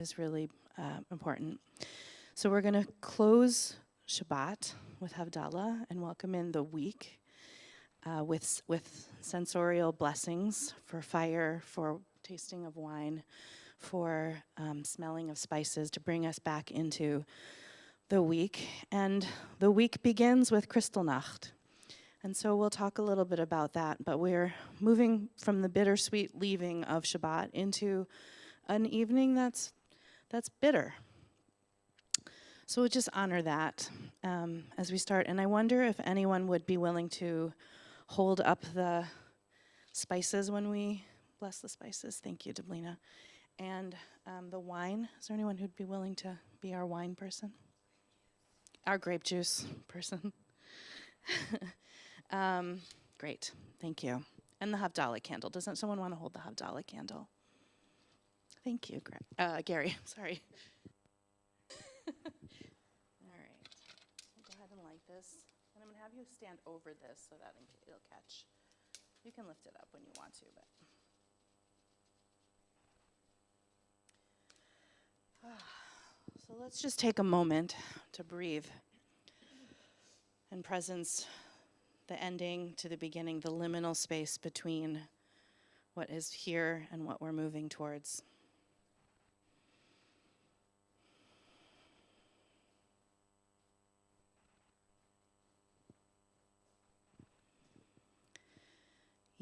is really important. So we're going to close Shabbat with Havdalah and welcome in the week with sensorial blessings for fire, for tasting of wine, for smelling of spices to bring us back into the week. And the week begins with Kristallnacht. And so we'll talk a little bit about that, but we're moving from the bittersweet leaving of Shabbat into an evening that's bitter. So we'll just honor that as we start. And I wonder if anyone would be willing to hold up the spices when we bless the spices. Thank you, Deblina. And the wine. Is there anyone who'd be willing to be our wine person? Our grape juice person. Great, thank you. And the Havdalah candle. Doesn't someone want to hold the Havdalah candle? Thank you, Gary, sorry. All right, I'll go ahead and light this. And I'm going to have you stand over this so that it'll catch. You can lift it up when you want to, but. So let's just take a moment to breathe and presence the ending to the beginning, the liminal space between what is here and what we're moving towards.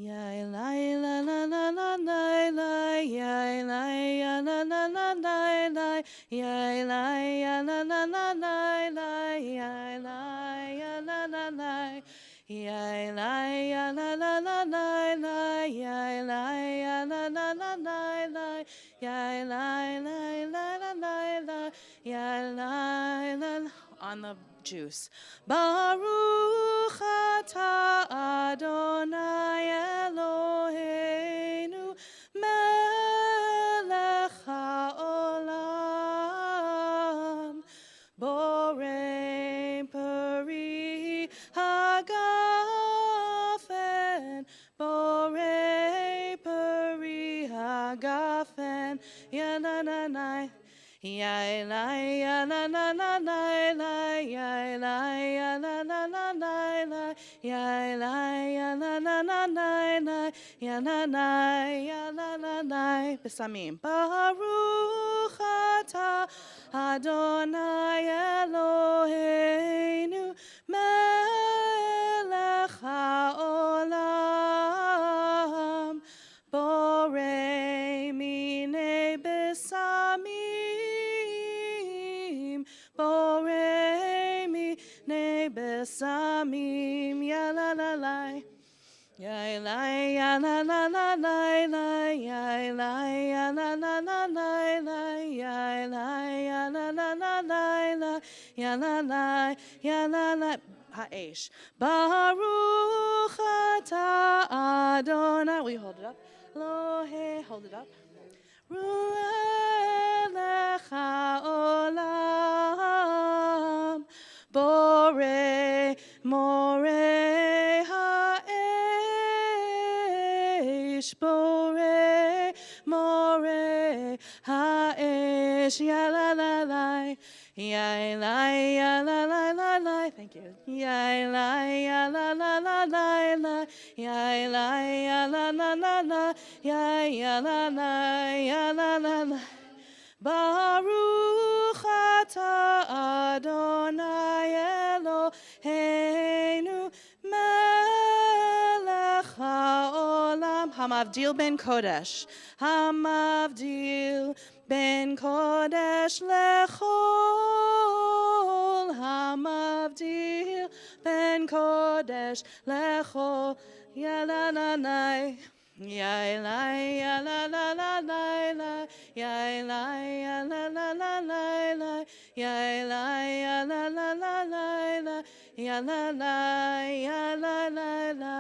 Ya la la la la la la la, ya la ya la la la la la, ya la ya la la la la la, ya la ya la la la, ya la ya la la la la la, ya la ya la la la la la, ya la la la la la, ya la la on the juice. Baruch atah Adonai Eloheinu melech haolam borei peri hagafen borei peri hagafen yananai. Ya la ya la la la la la, ya la ya la la la la la, ya la ya la la la la la, ya la la ya la la la. Besamim. Baruch atah Adonai Eloheinu melech haolam borei minei besamim. Borei minei besamim, ya la la la, ya la ya la la la la la, ya la ya la la la la la, ya la ya la la la la la, ya la la ya la la. Ha'esh. Baruch atah Adonai. Will you hold it up? Elohe, hold it up. Ru'elech haolam borei morei ha'esh borei morei ha'esh ya la la la ya la ya la la la la. Thank you. Ya la ya la la la la la, ya la ya la la la la, ya ya la la ya la la la. Baruch atah Adonai Eloheinu melech haolam hamavdil ben kodesh, hamavdil ben kodesh lechol, hamavdil ben kodesh lechol, ya la la la. Ya la ya la la la la la, ya la ya la la la la la, ya la ya la la la la la, ya la la ya la la la.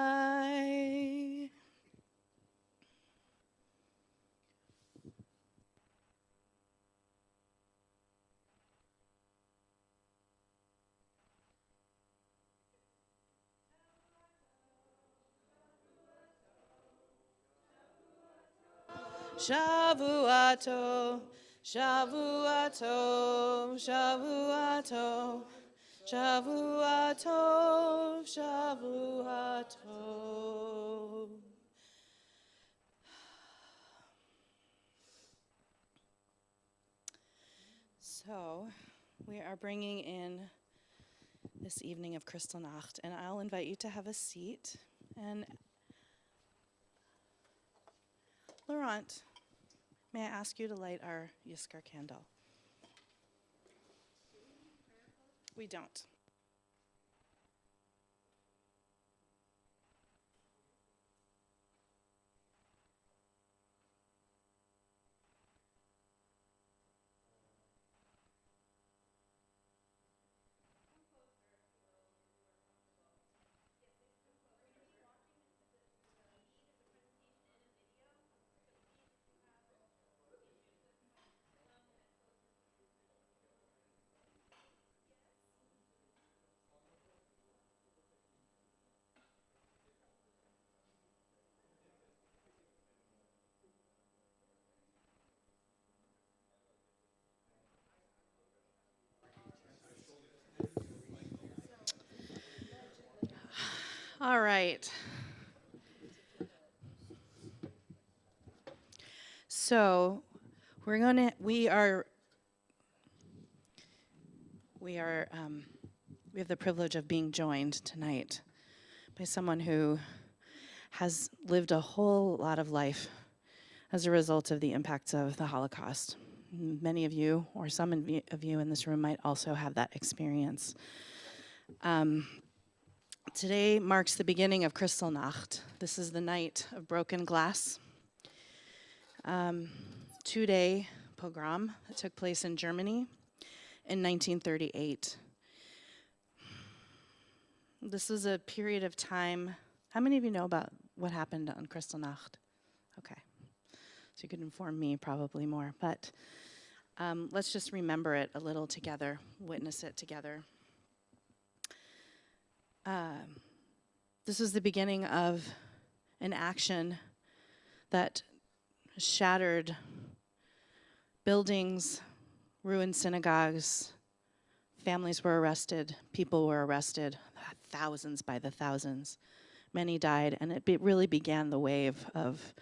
Shavuato, Shavua Tov, Shavua Tov, Shavua Tov, Shavua Tov. So, we are bringing in this evening of Kristallnacht, and I'll invite you to have a seat. And Laurent, may I ask you to light our Yiskar candle? We don't. All right. So we have the privilege of being joined tonight by someone who has lived a whole lot of life as a result of the impacts of the Holocaust. Many of you, or some of you in this room, might also have that experience. Today marks the beginning of Kristallnacht. This is the night of broken glass. 2-day pogrom that took place in Germany in 1938. This was a period of time. How many of you know about what happened on Kristallnacht? Okay. So you could inform me probably more, but let's just remember it a little together, witness it together. This was the beginning of an action that shattered buildings, ruined synagogues, families were arrested, people were arrested, thousands by the thousands. Many died, and it really began the wave of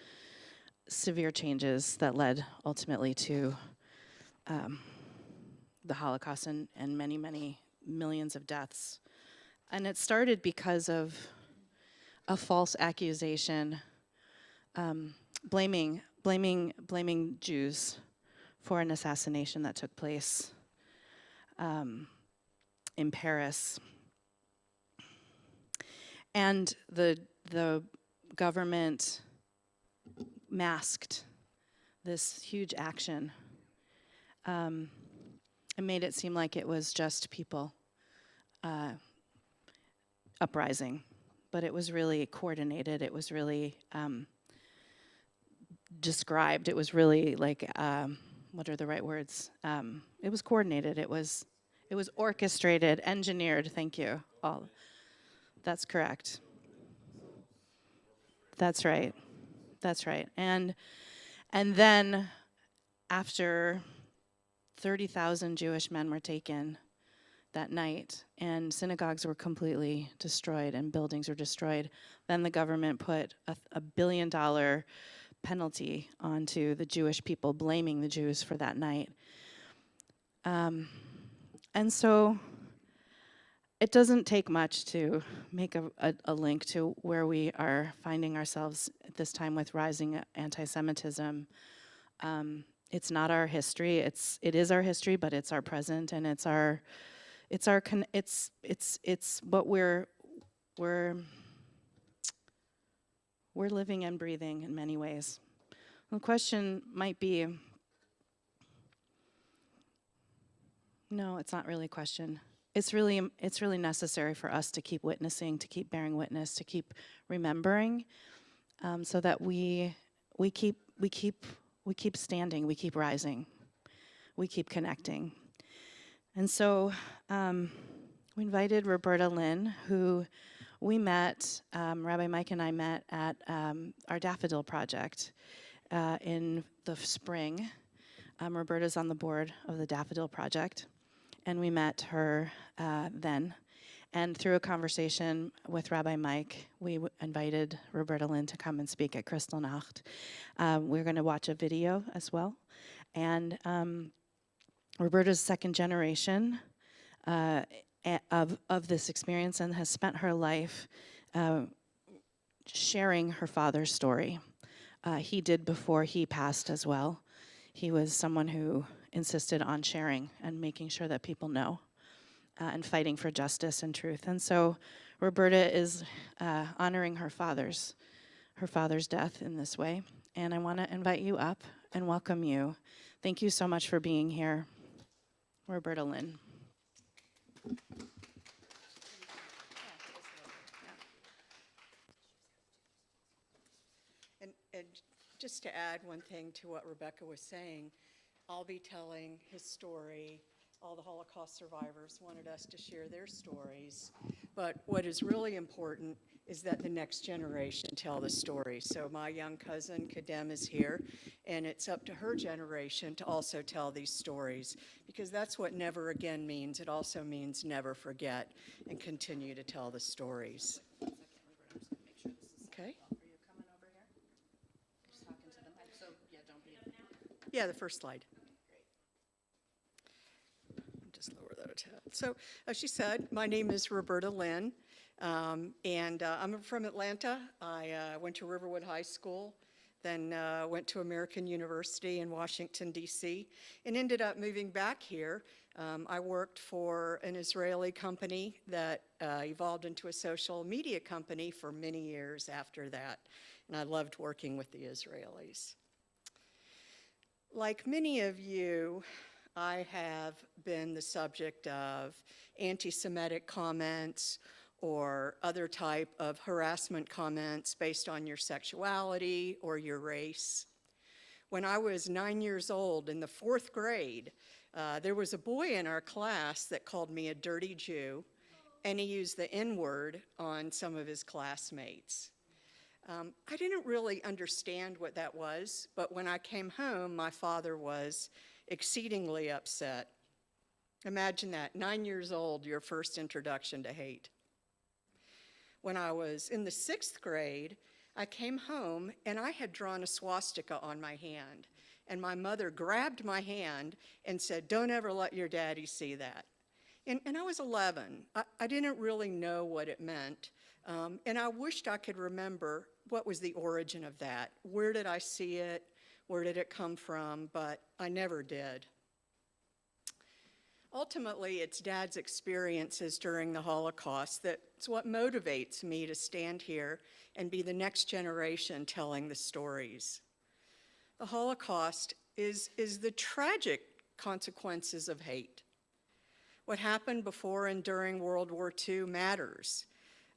severe changes that led ultimately to the Holocaust and many, many millions of deaths. And it started because of a false accusation, blaming Jews for an assassination that took place in Paris. And the government masked this huge action and made it seem like it was just people uprising. But it was really coordinated. It was really described. It was really like, what are the right words? It was coordinated. It was orchestrated, engineered. Thank you. All. That's correct. That's right. That's right. And then after 30,000 Jewish men were taken that night, and synagogues were completely destroyed and buildings were destroyed, then the government put a $1 billion penalty onto the Jewish people, blaming the Jews for that night. And so it doesn't take much to make a link to where we are finding ourselves at this time with rising anti-Semitism. It's not our history. It is our history, but it's our present, and it's what we're living and breathing in many ways. The question might be, no, it's not really a question. It's really necessary for us to keep witnessing, to keep bearing witness, to keep remembering, so that we keep standing, we keep rising, we keep connecting. And so we invited Roberta Lynn, who we met, Rabbi Mike and I met at our Daffodil Project in the spring Roberta's on the board of the Daffodil Project, and we met her then. And through a conversation with Rabbi Mike, we invited Roberta Lynn to come and speak at Kristallnacht. We're going to watch a video as well. And Roberta's second generation of this experience and has spent her life sharing her father's story. He did before he passed as well. He was someone who insisted on sharing and making sure that people know and fighting for justice and truth. And so Roberta is honoring her father's death in this way. And I want to invite you up and welcome you. Thank you so much for being here, Roberta Lynn. And just to add one thing to what Rebecca was saying, I'll be telling his story. All the Holocaust survivors wanted us to share their stories. But what is really important is that the next generation tell the story. So my young cousin, Kadem, is here, and it's up to her generation to also tell these stories, because that's what never again means. It also means never forget and continue to tell the stories. Okay? Yeah, the first slide. Just lower that a tad. So, as she said, my name is Roberta Lynn, and I'm from Atlanta. I went to Riverwood High School, then went to American University in Washington, D.C., and ended up moving back here. I worked for an Israeli company that evolved into a social media company for many years after that, and I loved working with the Israelis. Like many of you, I have been the subject of anti-Semitic comments or other type of harassment comments based on your sexuality or your race. When I was 9 years old in the 4th grade, there was a boy in our class that called me a dirty Jew, and he used the N-word on some of his classmates. I didn't really understand what that was, but when I came home, my father was exceedingly upset. Imagine that, 9 years old, your first introduction to hate. When I was in the 6th grade, I came home and I had drawn a swastika on my hand, and my mother grabbed my hand and said, "Don't ever let your daddy see that." And I was 11. I didn't really know what it meant, and I wished I could remember what was the origin of that. Where did I see it? Where did it come from? But I never did. Ultimately, it's Dad's experiences during the Holocaust that's what motivates me to stand here and be the next generation telling the stories. The Holocaust is the tragic consequences of hate. What happened before and during World War II matters.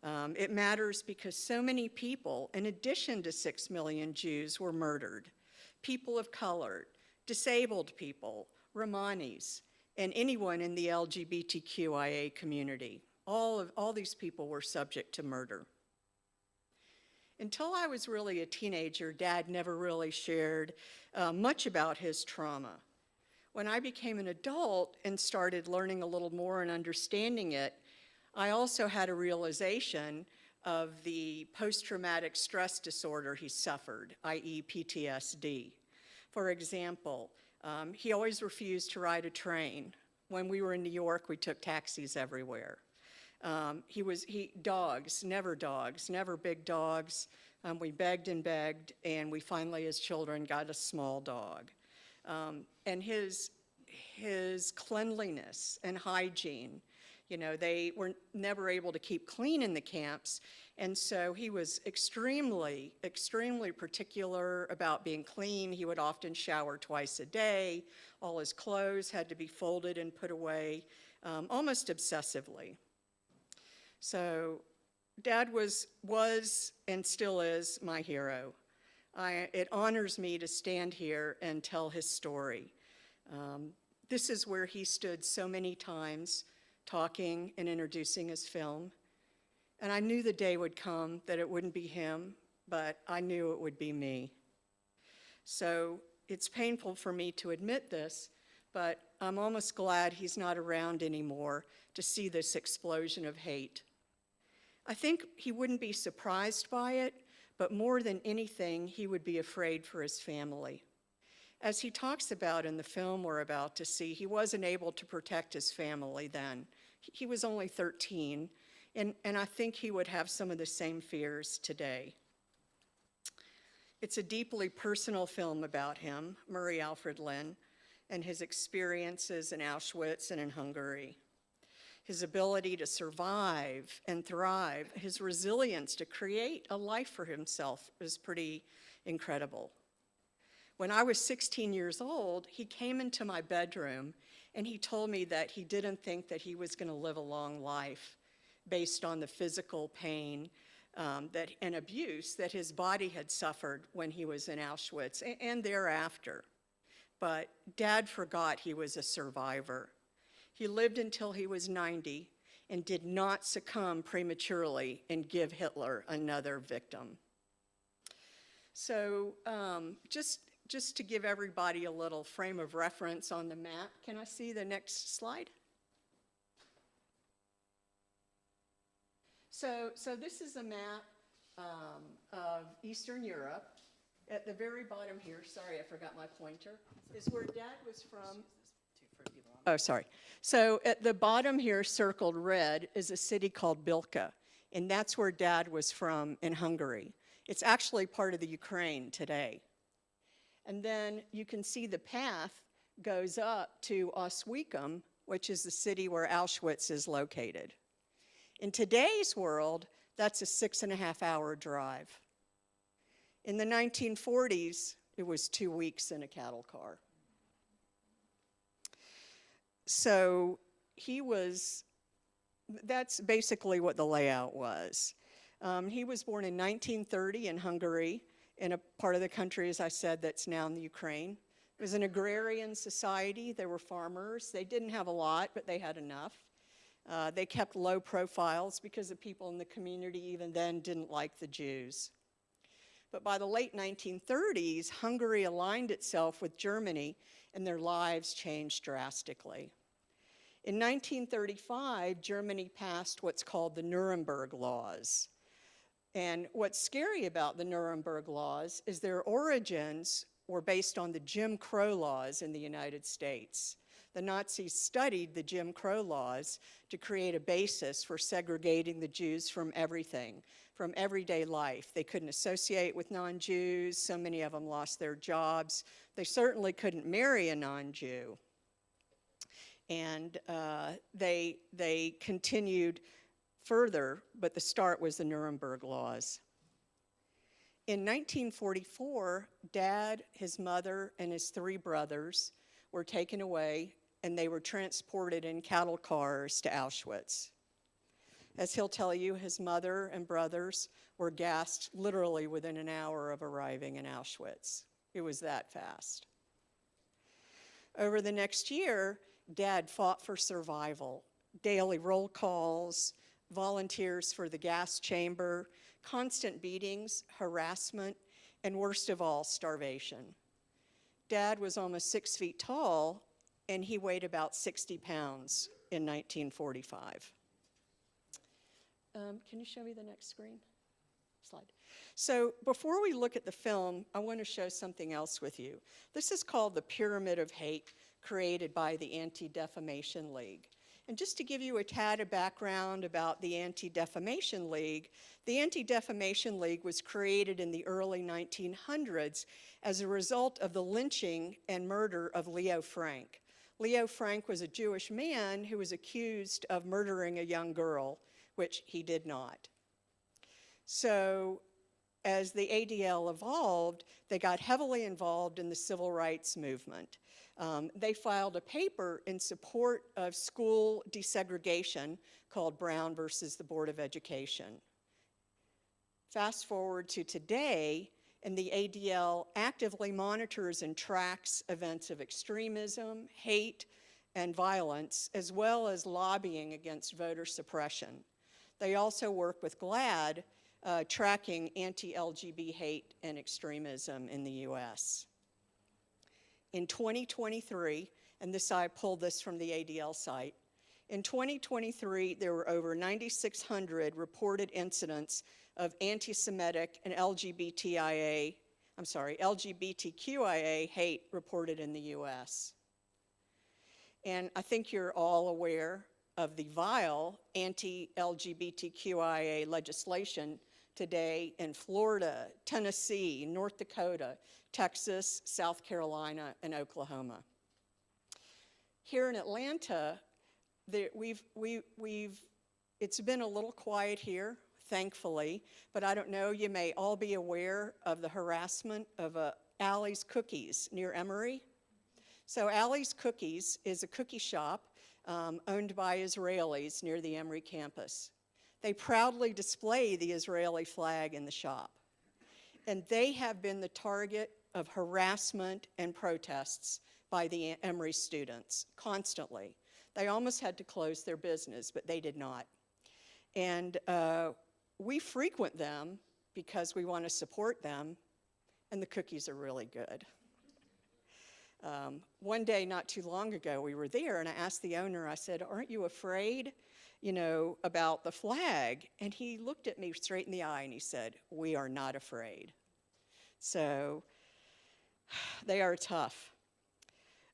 It matters because so many people, in addition to 6 million Jews, were murdered. People of color, disabled people, Romanis, and anyone in the LGBTQIA community. All these people were subject to murder. Until I was really a teenager, Dad never really shared much about his trauma. When I became an adult and started learning a little more and understanding it, I also had a realization of the post-traumatic stress disorder he suffered, i.e. PTSD. For example, he always refused to ride a train. When we were in New York, we took taxis everywhere. Dogs, never big dogs. We begged and begged, and we finally, as children, got a small dog. And his cleanliness and hygiene, they were never able to keep clean in the camps, and so he was extremely, extremely particular about being clean. He would often shower twice a day. All his clothes had to be folded and put away, almost obsessively. So Dad was and still is my hero. It honors me to stand here and tell his story. This is where he stood so many times talking and introducing his film. And I knew the day would come that it wouldn't be him, but I knew it would be me. So It's painful for me to admit this, but I'm almost glad he's not around anymore to see this explosion of hate. I think he wouldn't be surprised by it, but more than anything, he would be afraid for his family. As he talks about in the film we're about to see, he wasn't able to protect his family then. He was only 13, and I think he would have some of the same fears today. It's a deeply personal film about him, Murray Alfred Lynn, and his experiences in Auschwitz and in Hungary. His ability to survive and thrive, his resilience to create a life for himself is pretty incredible. When I was 16 years old, he came into my bedroom and he told me that he didn't think that he was going to live a long life based on the physical pain and abuse that his body had suffered when he was in Auschwitz and thereafter. But Dad forgot he was a survivor. He lived until he was 90 and did not succumb prematurely and give Hitler another victim. So just to give everybody a little frame of reference on the map, can I see the next slide? So this is a map of Eastern Europe. At the very bottom here, sorry, I forgot my pointer, is where Dad was from. Oh, sorry. So at the bottom here, circled red, is a city called Bilka, and that's where Dad was from in Hungary. It's actually part of the Ukraine today. And then you can see the path goes up to Oswiecim, which is the city where Auschwitz is located. In today's world, that's a 6.5-hour drive. In the 1940s, it was 2 weeks in a cattle car. So that's basically what the layout was. He was born in 1930 in Hungary, in a part of the country, as I said, that's now in the Ukraine. It was an agrarian society. They were farmers. They didn't have a lot, but they had enough. They kept low profiles because the people in the community even then didn't like the Jews. But by the late 1930s, Hungary aligned itself with Germany and their lives changed drastically. In 1935, Germany passed what's called the Nuremberg Laws. And what's scary about the Nuremberg Laws is their origins were based on the Jim Crow laws in the United States. The Nazis studied the Jim Crow laws to create a basis for segregating the Jews from everything, from everyday life. They couldn't associate with non-Jews. So many of them lost their jobs. They certainly couldn't marry a non-Jew. And they continued further, but the start was the Nuremberg Laws. In 1944, Dad, his mother, and his 3 brothers were taken away, and they were transported in cattle cars to Auschwitz. As he'll tell you, his mother and brothers were gassed literally within an hour of arriving in Auschwitz. It was that fast. Over the next year, Dad fought for survival. Daily roll calls, volunteers for the gas chamber, constant beatings, harassment, and worst of all, starvation. Dad was almost 6 feet tall, and he weighed about 60 pounds in 1945. Can you show me the next slide? So before we look at the film, I want to show something else with you. This is called the Pyramid of Hate, created by the Anti-Defamation League. And just to give you a tad of background about the Anti-Defamation League, the Anti-Defamation League was created in the early 1900s as a result of the lynching and murder of Leo Frank. Leo Frank was a Jewish man who was accused of murdering a young girl, which he did not. So as the ADL evolved, they got heavily involved in the civil rights movement. They filed a paper in support of school desegregation called Brown versus the Board of Education. Fast forward to today, and the ADL actively monitors and tracks events of extremism, hate, and violence, as well as lobbying against voter suppression. They also work with GLAAD, tracking anti-LGBT hate and extremism in the US. in 2023, and I pulled this from the ADL site, in 2023, there were over 9,600 reported incidents of anti-Semitic and LGBTQIA hate reported in the US. And I think you're all aware of the vile anti-LGBTQIA legislation today in Florida, Tennessee, North Dakota, Texas, South Carolina, and Oklahoma. Here in Atlanta, it's been a little quiet here, thankfully, but I don't know, you may all be aware of the harassment of Allie's Cookies near Emory. So Allie's Cookies is a cookie shop owned by Israelis near the Emory campus. They proudly display the Israeli flag in the shop. And they have been the target of harassment and protests by the Emory students constantly. They almost had to close their business, but they did not. And we frequent them because we want to support them, and the cookies are really good. One day, not too long ago, we were there, and I asked the owner, I said, aren't you afraid, about the flag? And he looked at me straight in the eye, and he said, we are not afraid. So they are tough.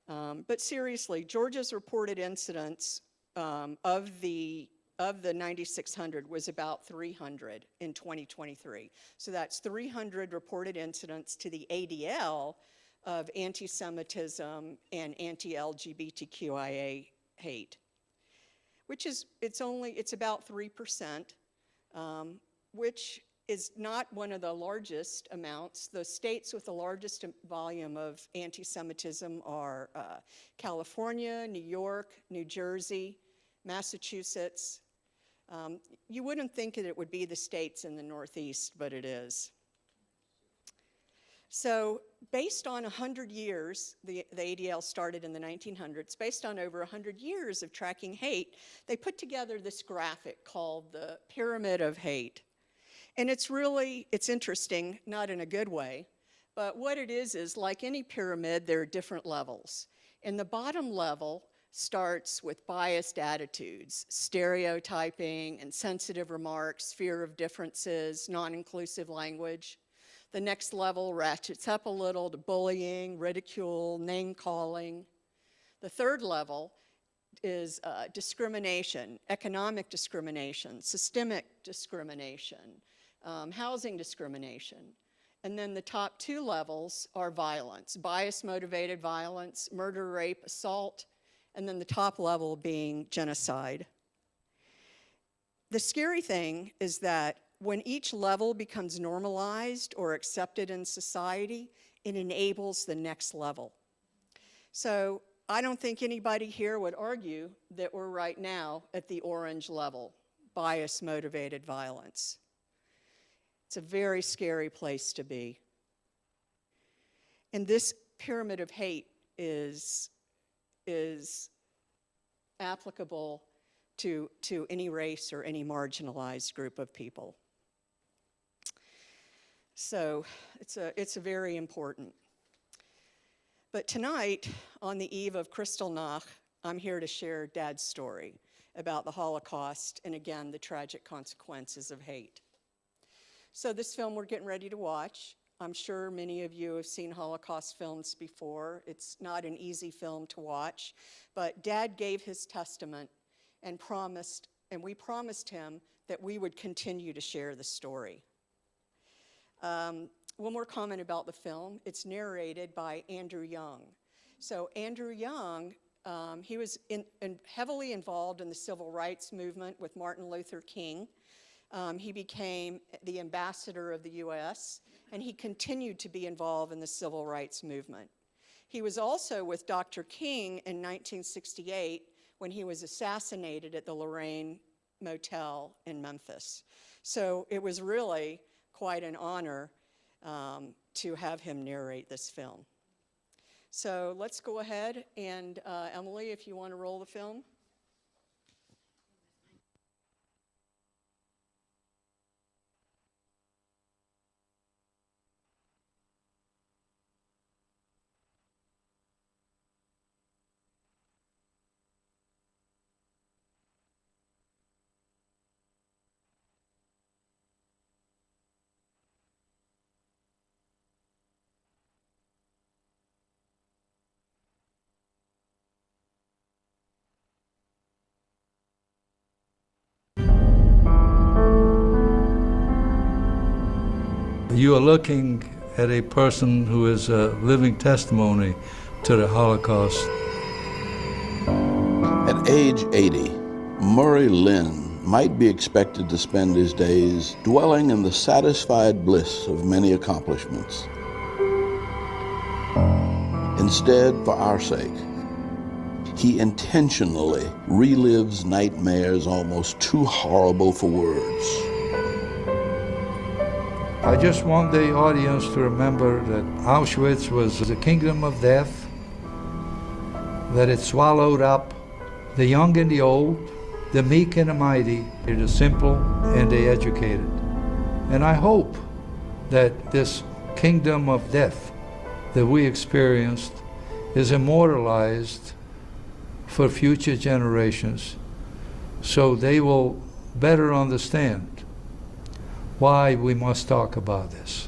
But seriously, Georgia's reported incidents of the 9,600 was about 300 in 2023. So that's 300 reported incidents to the ADL of anti-Semitism and anti-LGBTQIA hate, which is, it's about 3%, which is not one of the largest amounts. The states with the largest volume of anti-Semitism are California, New York, New Jersey, Massachusetts. You wouldn't think that it would be the states in the Northeast, but it is. So based on 100 years, the ADL started in the 1900s, based on over 100 years of tracking hate, they put together this graphic called the Pyramid of Hate. And it's interesting, not in a good way, but what it is like any pyramid, there are different levels. And the bottom level starts with biased attitudes, stereotyping, insensitive remarks, fear of differences, non-inclusive language. The next level ratchets up a little to bullying, ridicule, name-calling. The third level is discrimination, economic discrimination, systemic discrimination, housing discrimination. And then the top two levels are violence, bias-motivated violence, murder, rape, assault, and then the top level being genocide. The scary thing is that when each level becomes normalized or accepted in society, it enables the next level. So I don't think anybody here would argue that we're right now at the orange level, bias-motivated violence. It's a very scary place to be. And this pyramid of hate is applicable to any race or any marginalized group of people. So it's very important. But tonight, on the eve of Kristallnacht, I'm here to share Dad's story about the Holocaust and, again, the tragic consequences of hate. So this film we're getting ready to watch, I'm sure many of you have seen Holocaust films before. It's not an easy film to watch, but Dad gave his testament and we promised him that we would continue to share the story. One more comment about the film. It's narrated by Andrew Young. So Andrew Young, he was heavily involved in the civil rights movement with Martin Luther King. He became the ambassador of the US, and he continued to be involved in the civil rights movement. He was also with Dr. King in 1968 when he was assassinated at the Lorraine Motel in Memphis. So it was really quite an honor to have him narrate this film. So let's go ahead and Emily, if you want to roll the film. You are looking at a person who is a living testimony to the Holocaust. At age 80, Murray Lynn might be expected to spend his days dwelling in the satisfied bliss of many accomplishments. Instead, for our sake, he intentionally relives nightmares almost too horrible for words. I just want the audience to remember that Auschwitz was the kingdom of death, that it swallowed up the young and the old, the meek and the mighty, the simple and the educated. And I hope that this kingdom of death that we experienced is immortalized for future generations so they will better understand why we must talk about this.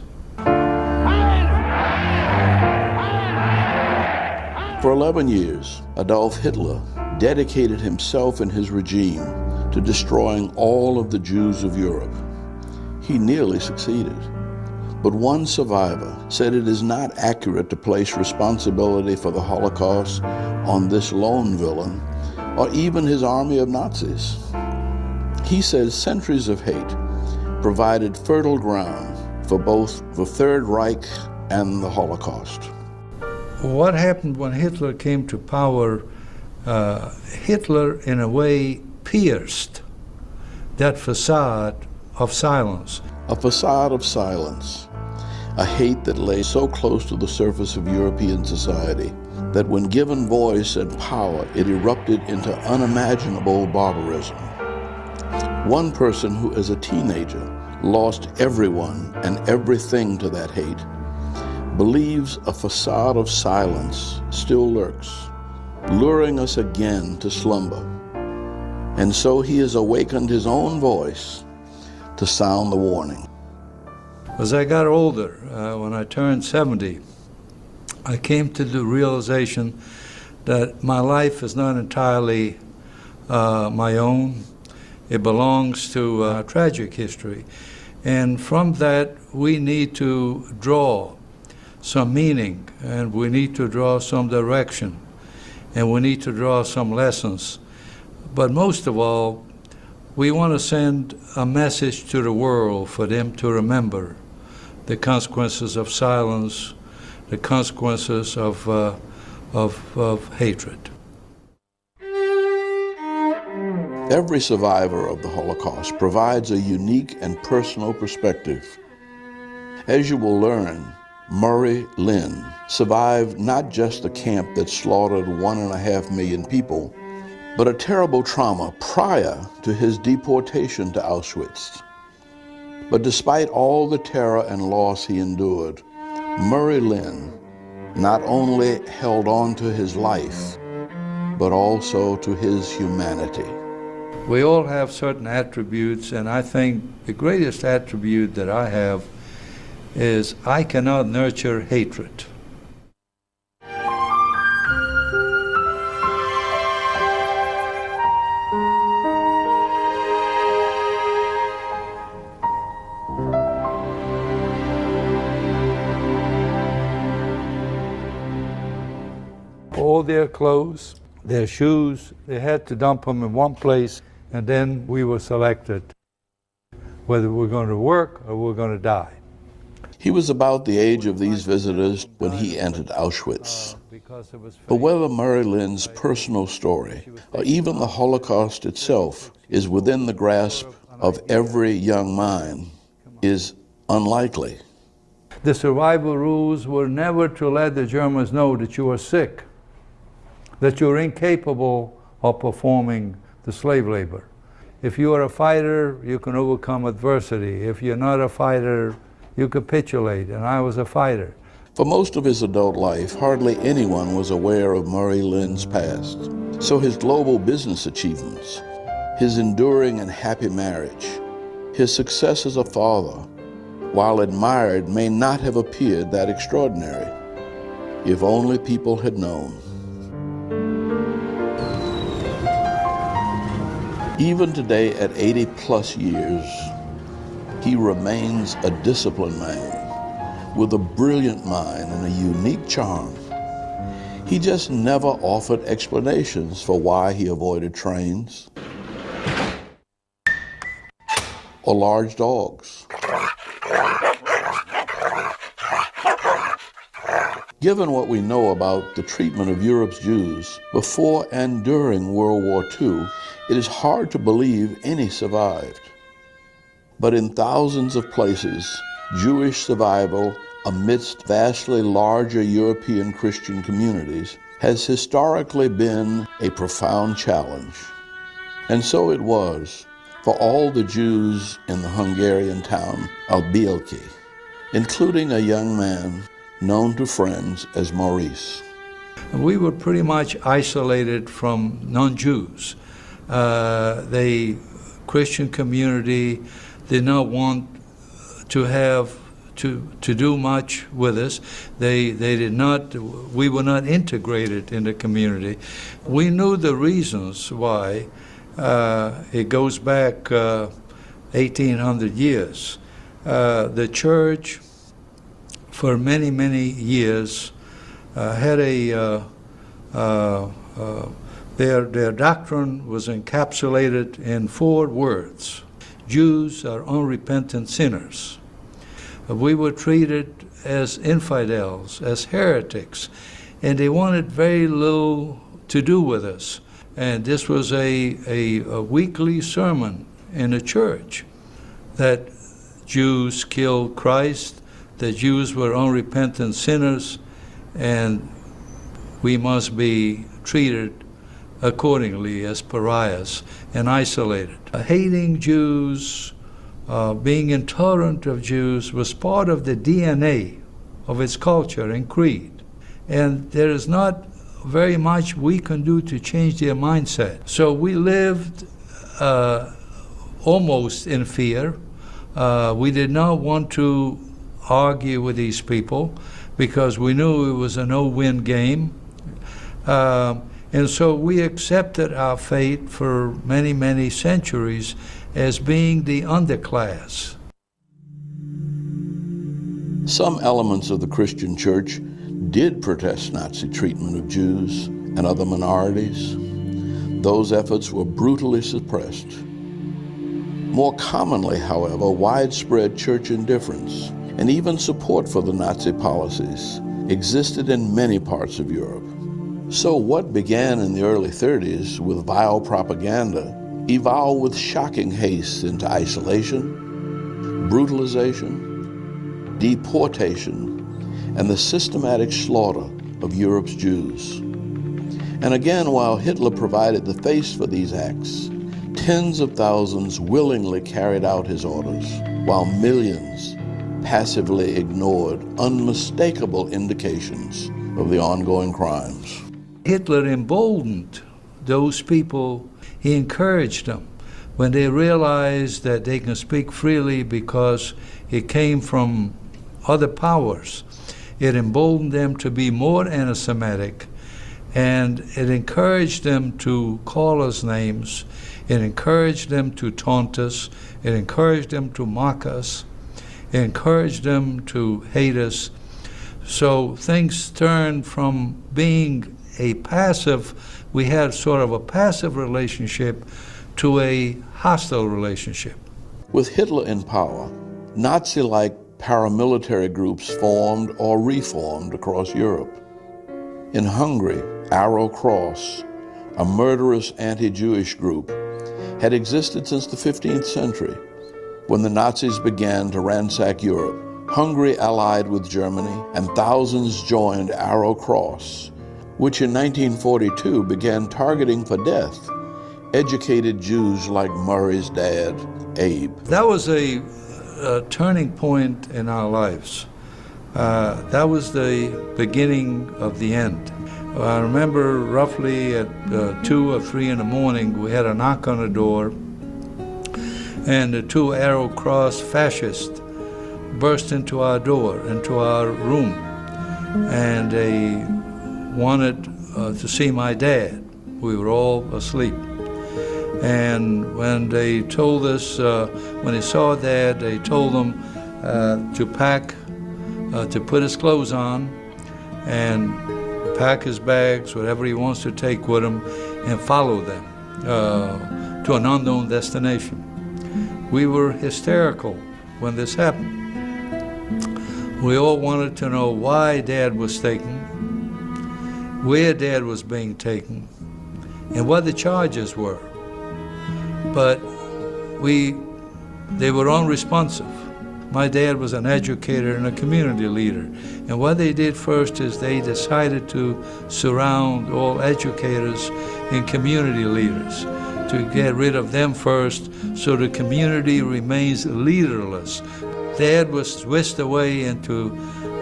For 11 years, Adolf Hitler dedicated himself and his regime to destroying all of the Jews of Europe. He nearly succeeded. But one survivor said it is not accurate to place responsibility for the Holocaust on this lone villain or even his army of Nazis. He says centuries of hate provided fertile ground for both the Third Reich and the Holocaust. What happened when Hitler came to power? Hitler, in a way, pierced that facade of silence. A facade of silence, a hate that lay so close to the surface of European society that when given voice and power, it erupted into unimaginable barbarism. One person who, as a teenager, lost everyone and everything to that hate, believes a facade of silence still lurks, luring us again to slumber. And so he has awakened his own voice to sound the warning. As I got older, when I turned 70, I came to the realization that my life is not entirely my own. It belongs to a tragic history. And from that, we need to draw some meaning, and we need to draw some direction, and we need to draw some lessons. But most of all, we want to send a message to the world for them to remember the consequences of silence, the consequences of hatred. Every survivor of the Holocaust provides a unique and personal perspective. As you will learn, Murray Lynn survived not just the camp that slaughtered 1.5 million people, but a terrible trauma prior to his deportation to Auschwitz. But despite all the terror and loss he endured, Murray Lynn not only held on to his life, but also to his humanity. We all have certain attributes, and I think the greatest attribute that I have is I cannot nurture hatred. All their clothes, their shoes, they had to dump them in one place, and then we were selected whether we're going to work or we're going to die. He was about the age of these visitors when he entered Auschwitz. But whether Murray Lynn's personal story or even the Holocaust itself is within the grasp of every young mind is unlikely. The survival rules were never to let the Germans know that you are sick, that you're incapable of performing the slave labor. If you are a fighter, you can overcome adversity. If you're not a fighter, you capitulate, and I was a fighter. For most of his adult life, hardly anyone was aware of Murray Lynn's past. So his global business achievements, his enduring and happy marriage, his success as a father, while admired, may not have appeared that extraordinary, if only people had known. Even today, at 80+ years, he remains a disciplined man. with a brilliant mind and a unique charm. He just never offered explanations for why he avoided trains or large dogs. Given what we know about the treatment of Europe's Jews before and during World War II, it is hard to believe any survived. But in thousands of places, Jewish survival amidst vastly larger European Christian communities has historically been a profound challenge. And so it was for all the Jews in the Hungarian town of Bielki, including a young man known to friends as Maurice. We were pretty much isolated from non-Jews. The Christian community did not want to have to do much with us. They did not. We were not integrated in the community. We knew the reasons why. It goes back 1,800 years. The church, for many, many years, had their doctrine was encapsulated in 4 words. Jews are unrepentant sinners. We were treated as infidels, as heretics, and they wanted very little to do with us. And this was a weekly sermon in the church that Jews killed Christ, that Jews were unrepentant sinners, and we must be treated accordingly as pariahs and isolated. Hating Jews, being intolerant of Jews was part of the DNA of its culture and creed. And there is not very much we can do to change their mindset. So we lived almost in fear. We did not want to argue with these people because we knew it was a no-win game. And so we accepted our fate for many, many centuries as being the underclass. Some elements of the Christian church did protest Nazi treatment of Jews and other minorities. Those efforts were brutally suppressed. More commonly, however, widespread church indifference and even support for the Nazi policies existed in many parts of Europe. So what began in the early 30s with vile propaganda evolved with shocking haste into isolation, brutalization, deportation, and the systematic slaughter of Europe's Jews. And again, while Hitler provided the face for these acts, tens of thousands willingly carried out his orders, while millions passively ignored unmistakable indications of the ongoing crimes. Hitler emboldened those people. He encouraged them when they realized that they can speak freely because it came from other powers. It emboldened them to be more anti-Semitic, and it encouraged them to call us names. It encouraged them to taunt us. It encouraged them to mock us. It encouraged them to hate us. So things turned from being a passive, we had sort of a passive relationship, to a hostile relationship. With Hitler in power, Nazi-like paramilitary groups formed or reformed across Europe. In Hungary, Arrow Cross, a murderous anti-Jewish group, had existed since the 15th century. When the Nazis began to ransack Europe, Hungary allied with Germany, and thousands joined Arrow Cross, which in 1942 began targeting for death educated Jews like Murray's dad, Abe. That was a turning point in our lives. That was the beginning of the end. I remember roughly at 2 or 3 in the morning, we had a knock on the door, and the 2 Arrow Cross fascists burst into our door, into our room, and they wanted to see my dad. We were all asleep. And when they told us, when they saw Dad, they told them to pack to put his clothes on and pack his bags, whatever he wants to take with him, and follow them to an unknown destination. We were hysterical when this happened. We all wanted to know why Dad was taken, where Dad was being taken, and what the charges were. But they were unresponsive. My dad was an educator and a community leader. And what they did first is they decided to surround all educators and community leaders, to get rid of them first so the community remains leaderless. Dad was whisked away into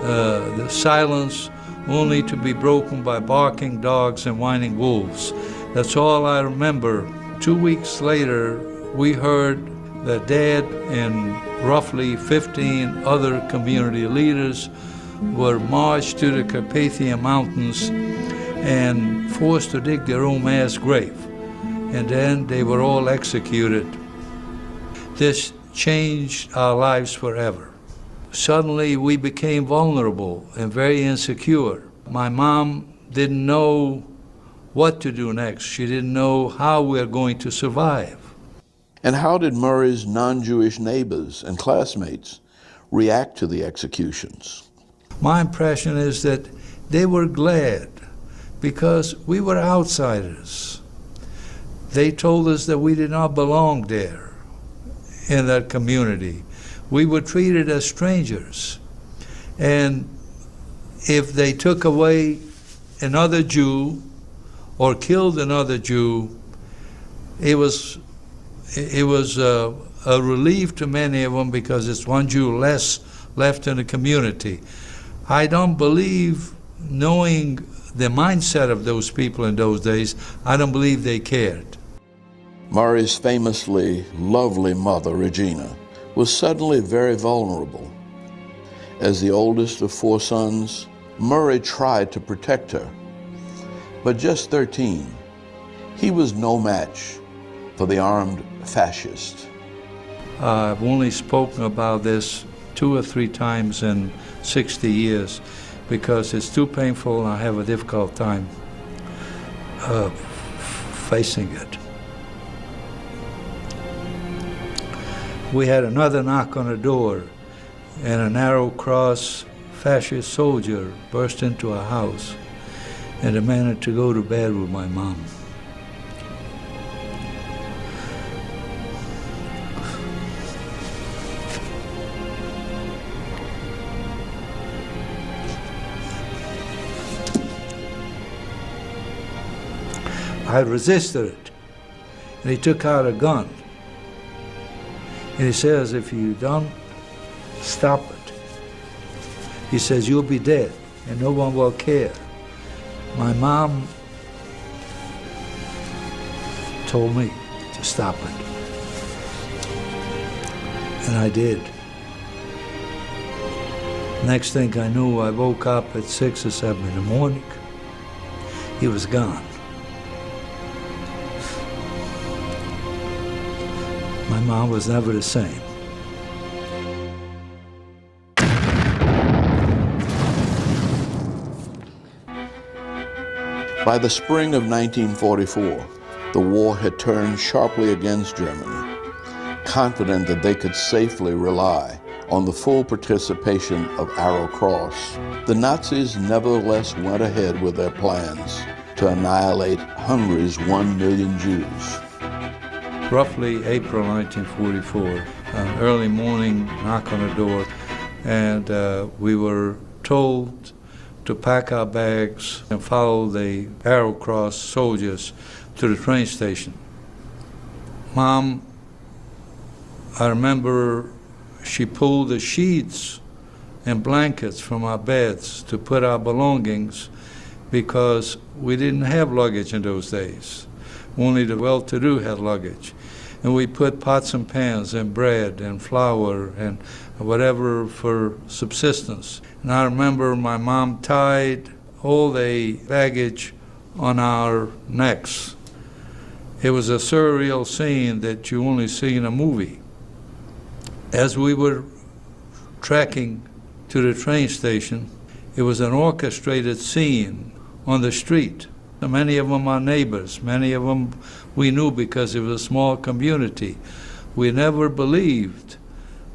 the silence, only to be broken by barking dogs and whining wolves. That's all I remember. 2 weeks later, we heard that Dad and roughly 15 other community leaders were marched to the Carpathian Mountains and forced to dig their own mass grave. And then they were all executed. This changed our lives forever. Suddenly, we became vulnerable and very insecure. My mom didn't know what to do next. She didn't know how we were going to survive. And how did Murray's non-Jewish neighbors and classmates react to the executions? My impression is that they were glad because we were outsiders. They told us that we did not belong there in that community. We were treated as strangers. And if they took away another Jew or killed another Jew, it was a relief to many of them because it's one Jew less left in the community. I don't believe, knowing the mindset of those people in those days, I don't believe they cared. Murray's famously lovely mother, Regina, was suddenly very vulnerable. As the oldest of 4 sons, Murray tried to protect her. But just 13, he was no match for the armed fascist. I've only spoken about this 2 or 3 times in 60 years because it's too painful and I have a difficult time facing it. We had another knock on the door, and an Arrow Cross fascist soldier burst into our house and demanded to go to bed with my mom. I resisted it, and he took out a gun. And he says, if you don't stop it, he says, you'll be dead, and no one will care. My mom told me to stop it, and I did. Next thing I knew, I woke up at 6 or 7 in the morning. He was gone. My mom was never the same. By the spring of 1944, the war had turned sharply against Germany. Confident that they could safely rely on the full participation of Arrow Cross, the Nazis nevertheless went ahead with their plans to annihilate Hungary's 1 million Jews. Roughly April 1944, an early morning knock on the door, and we were told to pack our bags and follow the Arrow Cross soldiers to the train station. Mom, I remember she pulled the sheets and blankets from our beds to put our belongings because we didn't have luggage in those days. Only the well-to-do had luggage. And we put pots and pans and bread and flour and whatever for subsistence. And I remember my mom tied all the baggage on our necks. It was a surreal scene that you only see in a movie. As we were trekking to the train station, it was an orchestrated scene on the street. Many of them are neighbors. Many of them we knew because it was a small community. We never believed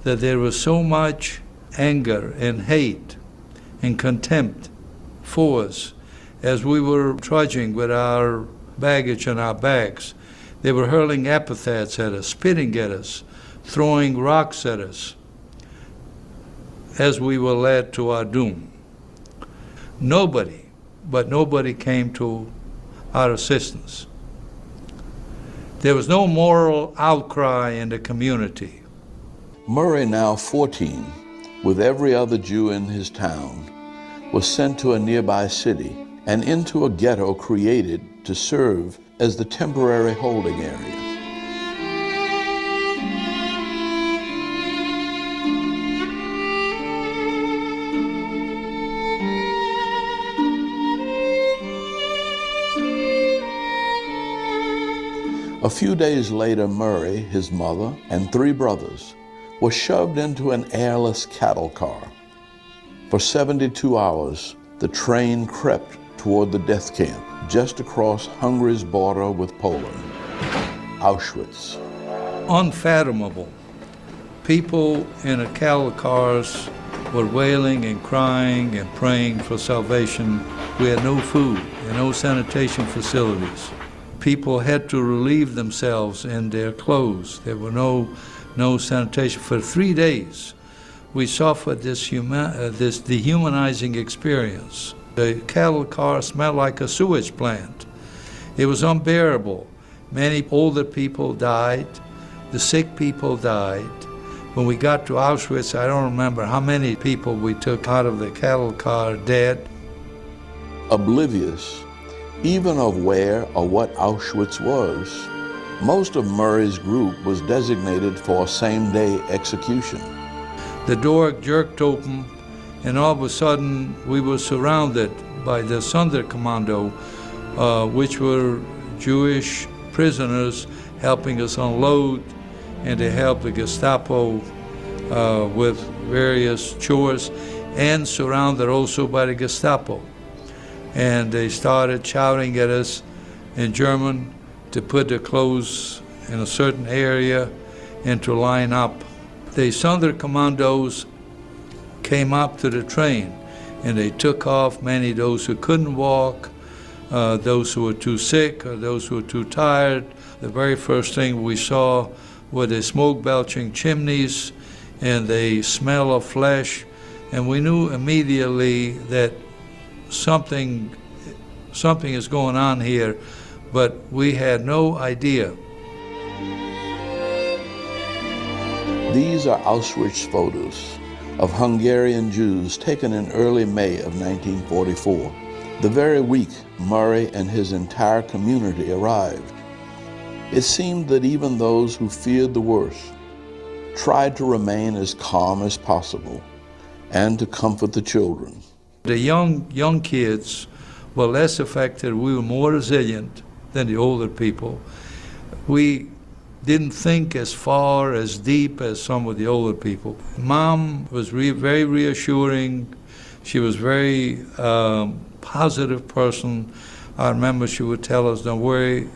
that there was so much anger and hate and contempt for us as we were trudging with our baggage in our bags. They were hurling epithets at us, spitting at us, throwing rocks at us as we were led to our doom. Nobody came to our assistance. There was no moral outcry in the community. Murray, now 14, with every other Jew in his town, was sent to a nearby city and into a ghetto created to serve as the temporary holding area. A few days later, Murray, his mother, and 3 brothers were shoved into an airless cattle car. For 72 hours, the train crept toward the death camp just across Hungary's border with Poland, Auschwitz. Unfathomable. People in the cattle cars were wailing and crying and praying for salvation. We had no food and no sanitation facilities. People had to relieve themselves in their clothes. There were no sanitation. For 3 days, we suffered this dehumanizing experience. The cattle car smelled like a sewage plant. It was unbearable. Many older people died. The sick people died. When we got to Auschwitz, I don't remember how many people we took out of the cattle car dead. Oblivious even of where or what Auschwitz was, most of Murray's group was designated for a same-day execution. The door jerked open, and all of a sudden we were surrounded by the Sonderkommando, which were Jewish prisoners helping us unload, and they helped the Gestapo with various chores, and surrounded also by the Gestapo. And they started shouting at us in German to put their clothes in a certain area and to line up. The Sonderkommandos came up to the train, and they took off many, those who couldn't walk, those who were too sick, or those who were too tired. The very first thing we saw were the smoke-belching chimneys and the smell of flesh, and we knew immediately that something is going on here, but we had no idea. These are Auschwitz photos of Hungarian Jews taken in early May of 1944, the very week Murray and his entire community arrived. It seemed that even those who feared the worst tried to remain as calm as possible and to comfort the children. The young kids were less affected. We were more resilient than the older people. We didn't think as far, as deep as some of the older people. Mom was very reassuring. She was very positive person. I remember she would tell us, "Don't worry,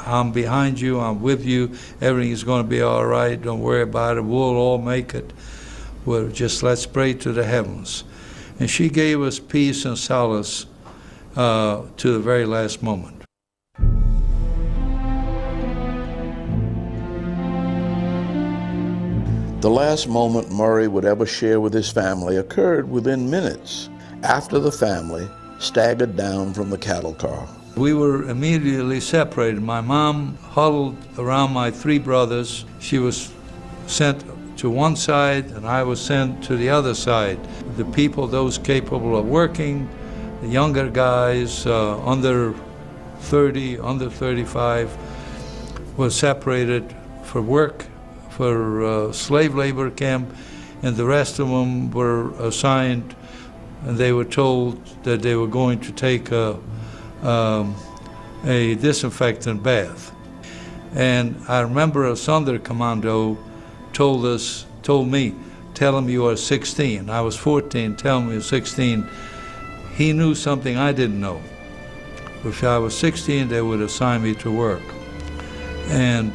I'm behind you, I'm with you, everything is going to be all right, don't worry about it, we'll all make it. Well, just let's pray to the heavens." And she gave us peace and solace to the very last moment. The last moment Murray would ever share with his family occurred within minutes after the family staggered down from the cattle car. We were immediately separated. My mom huddled around my 3 brothers. She was sent to one side, and I was sent to the other side. The people, those capable of working, the younger guys, under 30, under 35, were separated for work, for slave labor camp, and the rest of them were assigned, and they were told that they were going to take a disinfectant bath. And I remember a Sonderkommando told me, tell him you are 16. I was 14, tell him you're 16. He knew something I didn't know. If I was 16, they would assign me to work. And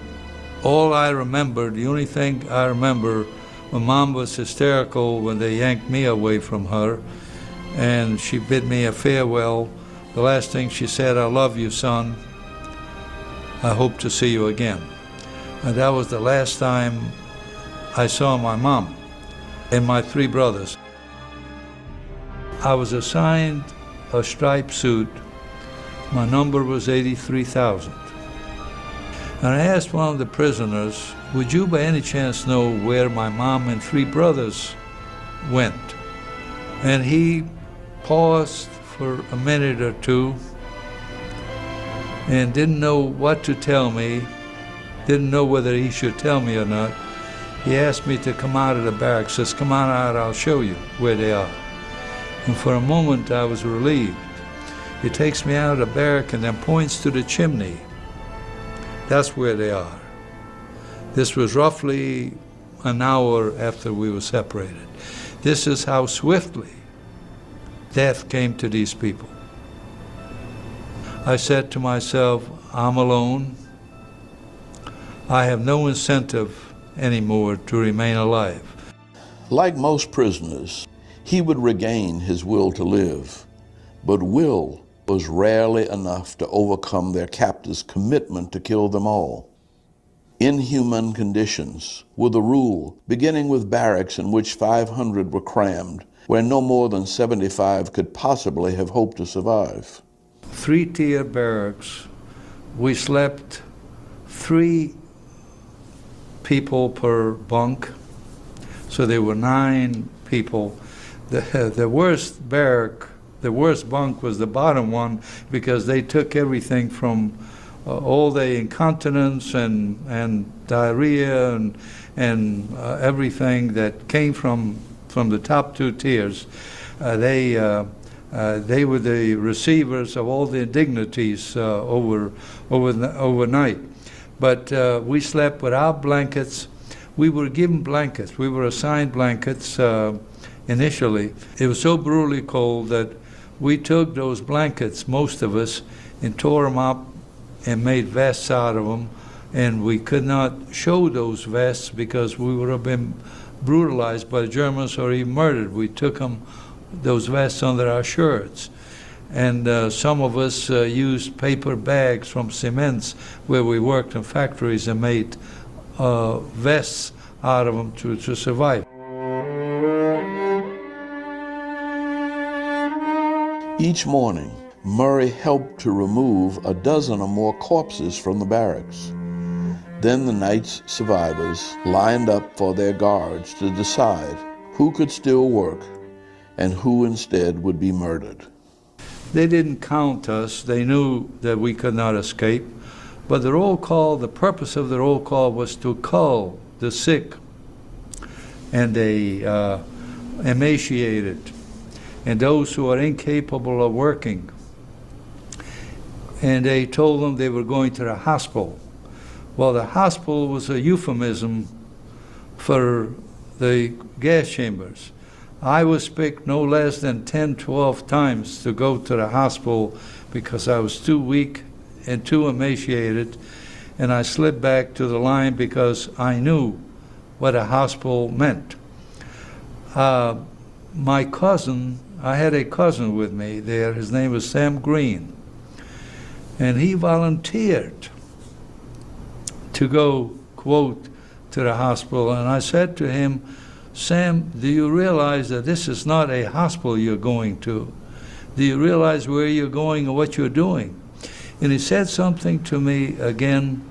all I remember, the only thing I remember, my mom was hysterical when they yanked me away from her, and she bid me a farewell. The last thing she said, "I love you, son. I hope to see you again." And that was the last time I saw my mom and my 3 brothers. I was assigned a striped suit. My number was 83,000. And I asked one of the prisoners, "Would you by any chance know where my mom and 3 brothers went?" And he paused for a minute or two and didn't know what to tell me, didn't know whether he should tell me or not. He asked me to come out of the barracks, says, "Come on out, I'll show you where they are." And for a moment I was relieved. He takes me out of the barrack and then points to the chimney. That's where they are. This was roughly an hour after we were separated. This is how swiftly death came to these people. I said to myself, I'm alone. I have no incentive anymore to remain alive. Like most prisoners, he would regain his will to live, but will was rarely enough to overcome their captors' commitment to kill them all. Inhuman conditions were the rule, beginning with barracks in which 500 were crammed, where no more than 75 could possibly have hoped to survive. 3-tier barracks. We slept 3 people per bunk, so there were 9 people. The worst barrack, the worst bunk was the bottom one, because they took everything from all the incontinence and diarrhea and everything that came from the top 2 tiers. They were the receivers of all the indignities overnight. But we slept without blankets. We were given blankets. We were assigned blankets initially. It was so brutally cold that we took those blankets, most of us, and tore them up and made vests out of them. And we could not show those vests because we would have been brutalized by the Germans or even murdered. We took those vests under our shirts. And some of us used paper bags from cements where we worked in factories and made vests out of them to survive. Each morning, Murray helped to remove a dozen or more corpses from the barracks. Then the night's survivors lined up for their guards to decide who could still work and who instead would be murdered. They didn't count us. They knew that we could not escape. But the roll call, the purpose of the roll call was to cull the sick and the emaciated and those who are incapable of working. And they told them they were going to the hospital. Well, the hospital was a euphemism for the gas chambers. I was picked no less than 10, 12 times to go to the hospital because I was too weak and too emaciated, and I slid back to the line because I knew what a hospital meant. My cousin, I had a cousin with me there, his name was Sam Green, and he volunteered to go, quote, to the hospital, and I said to him, "Sam, do you realize that this is not a hospital you're going to? Do you realize where you're going and what you're doing?" And he said something to me again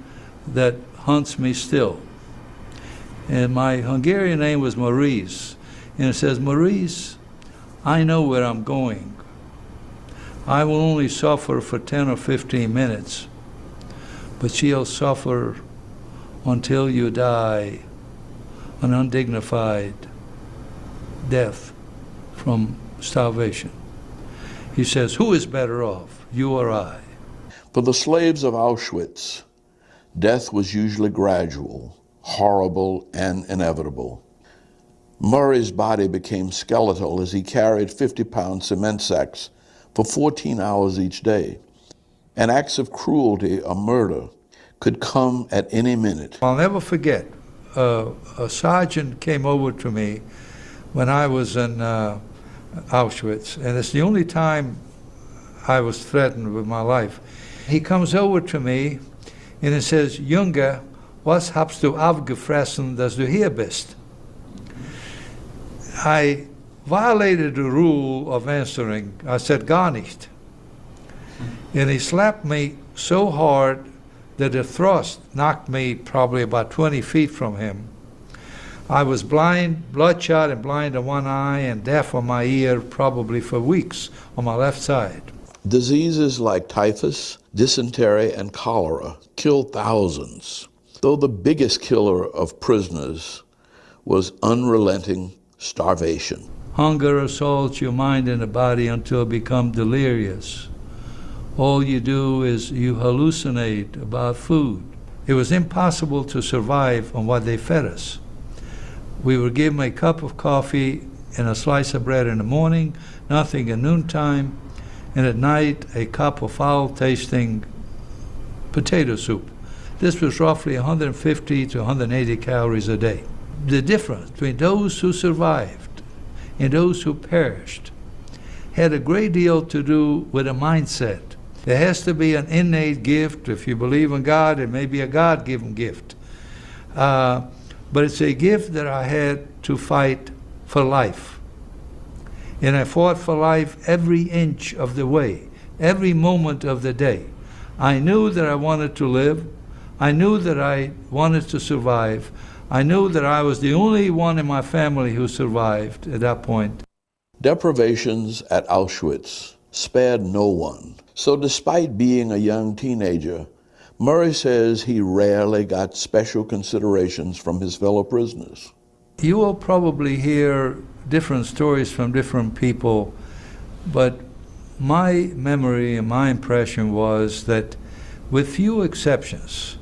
that haunts me still. And my Hungarian name was Maurice. And it says, "Maurice, I know where I'm going. I will only suffer for 10 or 15 minutes, but you'll suffer until you die an undignified death from starvation." He says, "Who is better off, you or I?" For the slaves of Auschwitz, death was usually gradual, horrible, and inevitable. Murray's body became skeletal as he carried 50-pound cement sacks for 14 hours each day. And acts of cruelty or murder could come at any minute. I'll never forget, a sergeant came over to me when I was in Auschwitz, and it's the only time I was threatened with my life. He comes over to me and he says, "Junge, was hast du aufgefressen, dass du hier bist?" I violated the rule of answering. I said, "Gar nicht." And he slapped me so hard that the thrust knocked me probably about 20 feet from him. I was blind, bloodshot and blind in one eye and deaf on my ear probably for weeks on my left side. Diseases like typhus, dysentery, and cholera killed thousands, though the biggest killer of prisoners was unrelenting starvation. Hunger assaults your mind and the body until you become delirious. All you do is you hallucinate about food. It was impossible to survive on what they fed us. We would give them a cup of coffee and a slice of bread in the morning, nothing at noontime, and at night a cup of foul-tasting potato soup. This was roughly 150 to 180 calories a day. The difference between those who survived and those who perished had a great deal to do with a mindset. There has to be an innate gift. If you believe in God, it may be a God-given gift. But it's a gift that I had to fight for life. And I fought for life every inch of the way, every moment of the day. I knew that I wanted to live. I knew that I wanted to survive. I knew that I was the only one in my family who survived at that point. Deprivations at Auschwitz spared no one. So despite being a young teenager, Murray says he rarely got special considerations from his fellow prisoners. You will probably hear different stories from different people, but my memory and my impression was that with few exceptions,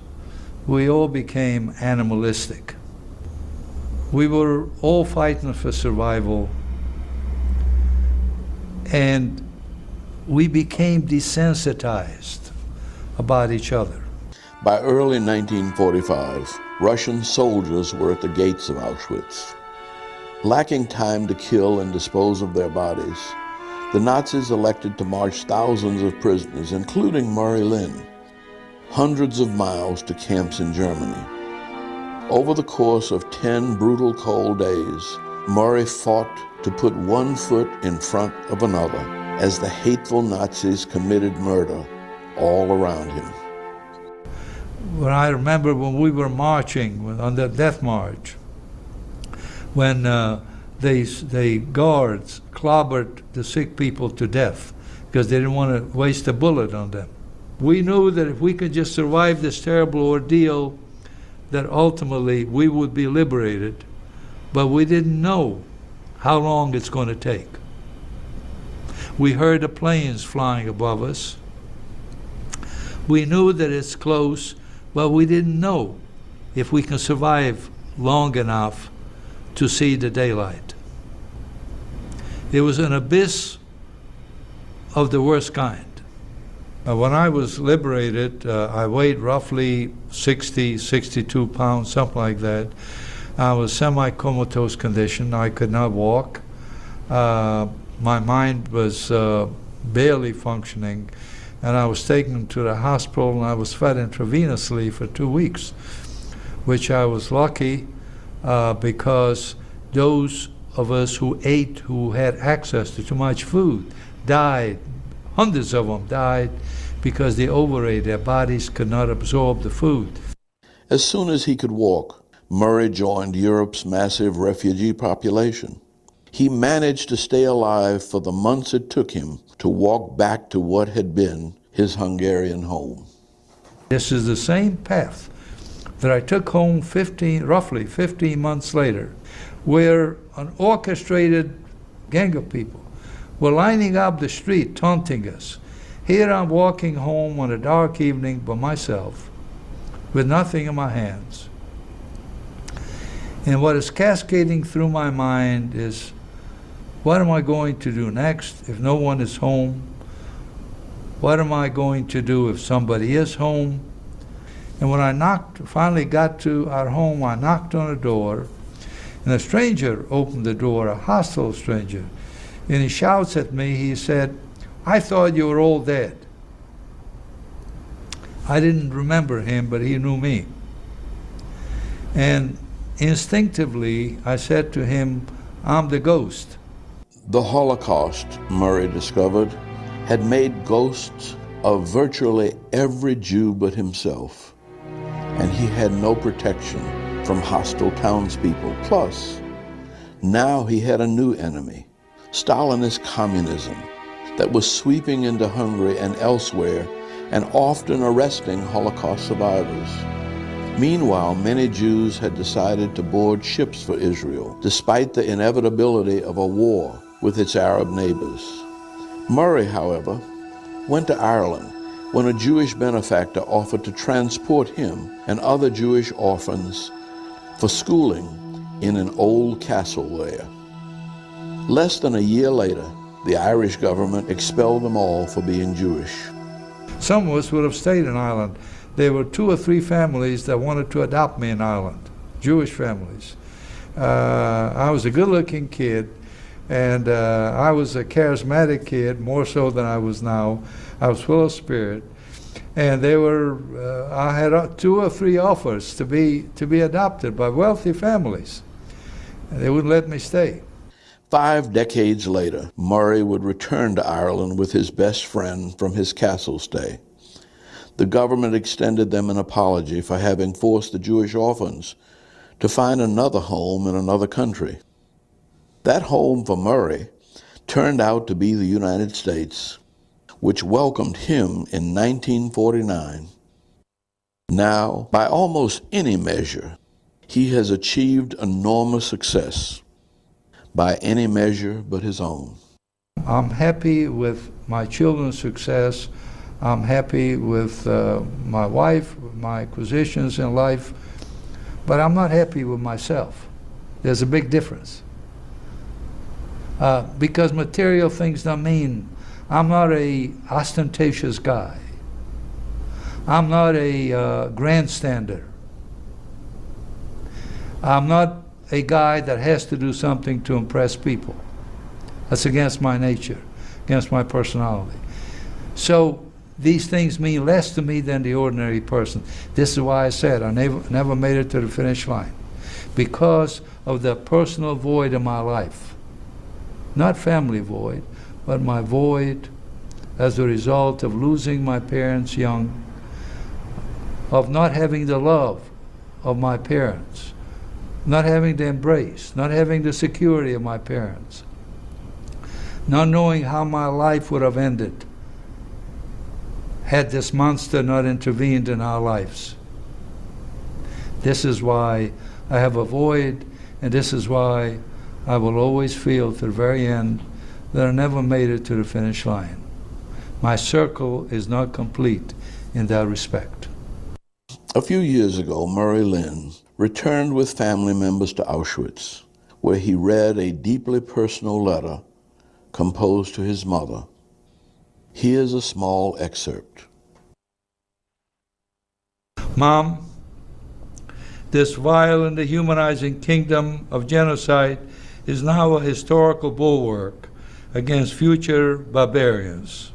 we all became animalistic. We were all fighting for survival, and we became desensitized about each other. By early 1945, Russian soldiers were at the gates of Auschwitz. Lacking time to kill and dispose of their bodies, the Nazis elected to march thousands of prisoners, including Murray Lynn, hundreds of miles to camps in Germany. Over the course of 10 brutal cold days, Murray fought to put one foot in front of another as the hateful Nazis committed murder all around him. When I remember when we were marching on the death march, when the guards clobbered the sick people to death because they didn't want to waste a bullet on them. We knew that if we could just survive this terrible ordeal, that ultimately we would be liberated, but we didn't know how long it's going to take. We heard the planes flying above us. We knew that it's close, but we didn't know if we can survive long enough to see the daylight. It was an abyss of the worst kind. When I was liberated, I weighed roughly 60, 62 pounds, something like that. I was semi-comatose condition. I could not walk. My mind was barely functioning, and I was taken to the hospital, and I was fed intravenously for 2 weeks, which I was lucky because those of us who ate, who had access to too much food, died. Hundreds of them died because they overate. Their bodies could not absorb the food. As soon as he could walk, Murray joined Europe's massive refugee population. He managed to stay alive for the months it took him to walk back to what had been his Hungarian home. This is the same path that I took home roughly 15 months later, where an orchestrated gang of people were lining up the street taunting us. Here I'm walking home on a dark evening by myself with nothing in my hands. And what is cascading through my mind is, what am I going to do next if no one is home? What am I going to do if somebody is home? And when I finally got to our home, I knocked on the door, and a stranger opened the door, a hostile stranger. And he shouts at me, he said, "I thought you were all dead." I didn't remember him, but he knew me. And instinctively, I said to him, "I'm the ghost." The Holocaust, Murray discovered, had made ghosts of virtually every Jew but himself, and he had no protection from hostile townspeople. Plus, now he had a new enemy, Stalinist communism, that was sweeping into Hungary and elsewhere and often arresting Holocaust survivors. Meanwhile, many Jews had decided to board ships for Israel, despite the inevitability of a war with its Arab neighbors. Murray, however, went to Ireland when a Jewish benefactor offered to transport him and other Jewish orphans for schooling in an old castle there. Less than a year later, the Irish government expelled them all for being Jewish. Some of us would have stayed in Ireland. There were 2 or 3 families that wanted to adopt me in Ireland, Jewish families. I was a good-looking kid, and I was a charismatic kid, more so than I was now. I was full of spirit. And I had 2 or 3 offers to be adopted by wealthy families. And they wouldn't let me stay. 5 decades later, Murray would return to Ireland with his best friend from his castle stay. The government extended them an apology for having forced the Jewish orphans to find another home in another country. That home for Murray turned out to be the United States, which welcomed him in 1949. Now, by almost any measure, he has achieved enormous success, by any measure but his own. I'm happy with my children's success. I'm happy with my wife, my acquisitions in life, but I'm not happy with myself. There's a big difference. Because material things don't mean, I'm not a ostentatious guy. I'm not a grandstander. I'm not a guy that has to do something to impress people. That's against my nature, against my personality. So these things mean less to me than the ordinary person. This is why I said I never made it to the finish line, because of the personal void in my life. Not family void, but my void as a result of losing my parents young, of not having the love of my parents, not having the embrace, not having the security of my parents, not knowing how my life would have ended had this monster not intervened in our lives. This is why I have a void, and this is why I will always feel to the very end that I never made it to the finish line. My circle is not complete in that respect. A few years ago, Murray Lynn returned with family members to Auschwitz, where he read a deeply personal letter composed to his mother. Here's a small excerpt. Mom, this vile and dehumanizing kingdom of genocide is now a historical bulwark against future barbarians.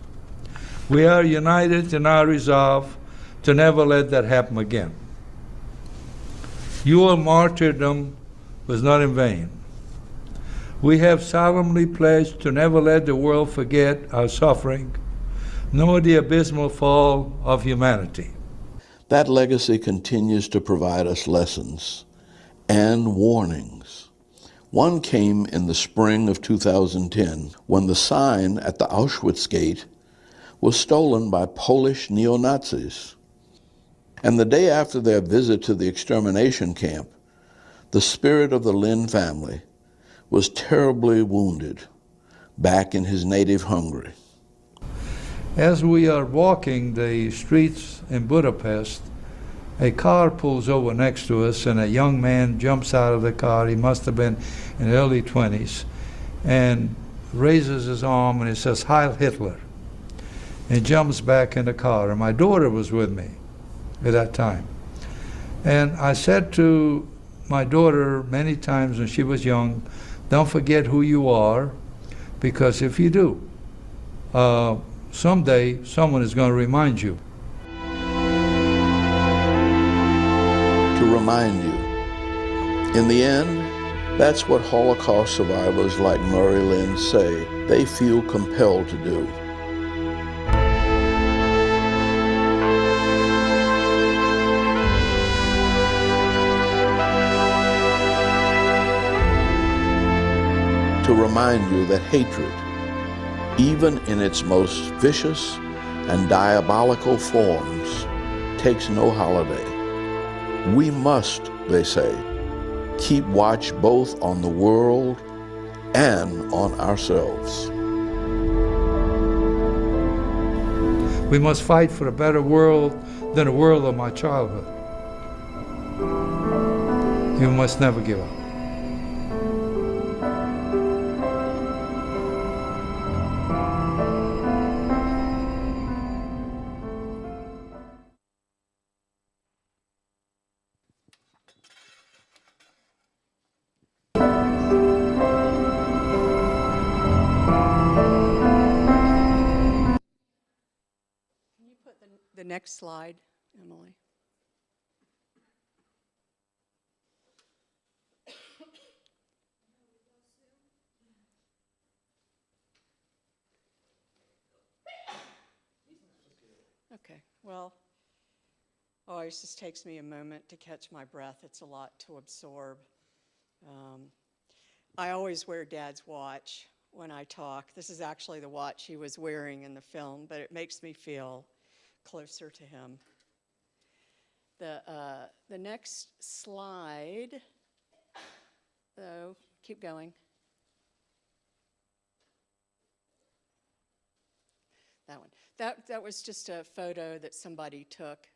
We are united in our resolve to never let that happen again. Your martyrdom was not in vain. We have solemnly pledged to never let the world forget our suffering, nor the abysmal fall of humanity. That legacy continues to provide us lessons and warnings. One came in the spring of 2010, when the sign at the Auschwitz gate was stolen by Polish neo-Nazis. And the day after their visit to the extermination camp, the spirit of the Lynn family was terribly wounded back in his native Hungary. As we are walking the streets in Budapest, a car pulls over next to us, and a young man jumps out of the car. He must have been in the early 20s, and raises his arm and he says, "Heil Hitler." And jumps back in the car. And my daughter was with me at that time. And I said to my daughter many times when she was young, don't forget who you are, because if you do, someday someone is going to remind you. To remind you. In the end, that's what Holocaust survivors like Murray Lynn say they feel compelled to do. To remind you that hatred, even in its most vicious and diabolical forms, takes no holiday. We must, they say, keep watch both on the world and on ourselves. We must fight for a better world than the world of my childhood. You must never give up. The next slide, Emily. Okay, well, always just takes me a moment to catch my breath. It's a lot to absorb. I always wear Dad's watch when I talk. This is actually the watch he was wearing in the film, but it makes me feel closer to him. The next slide, though, keep going. That one. That was just a photo that somebody took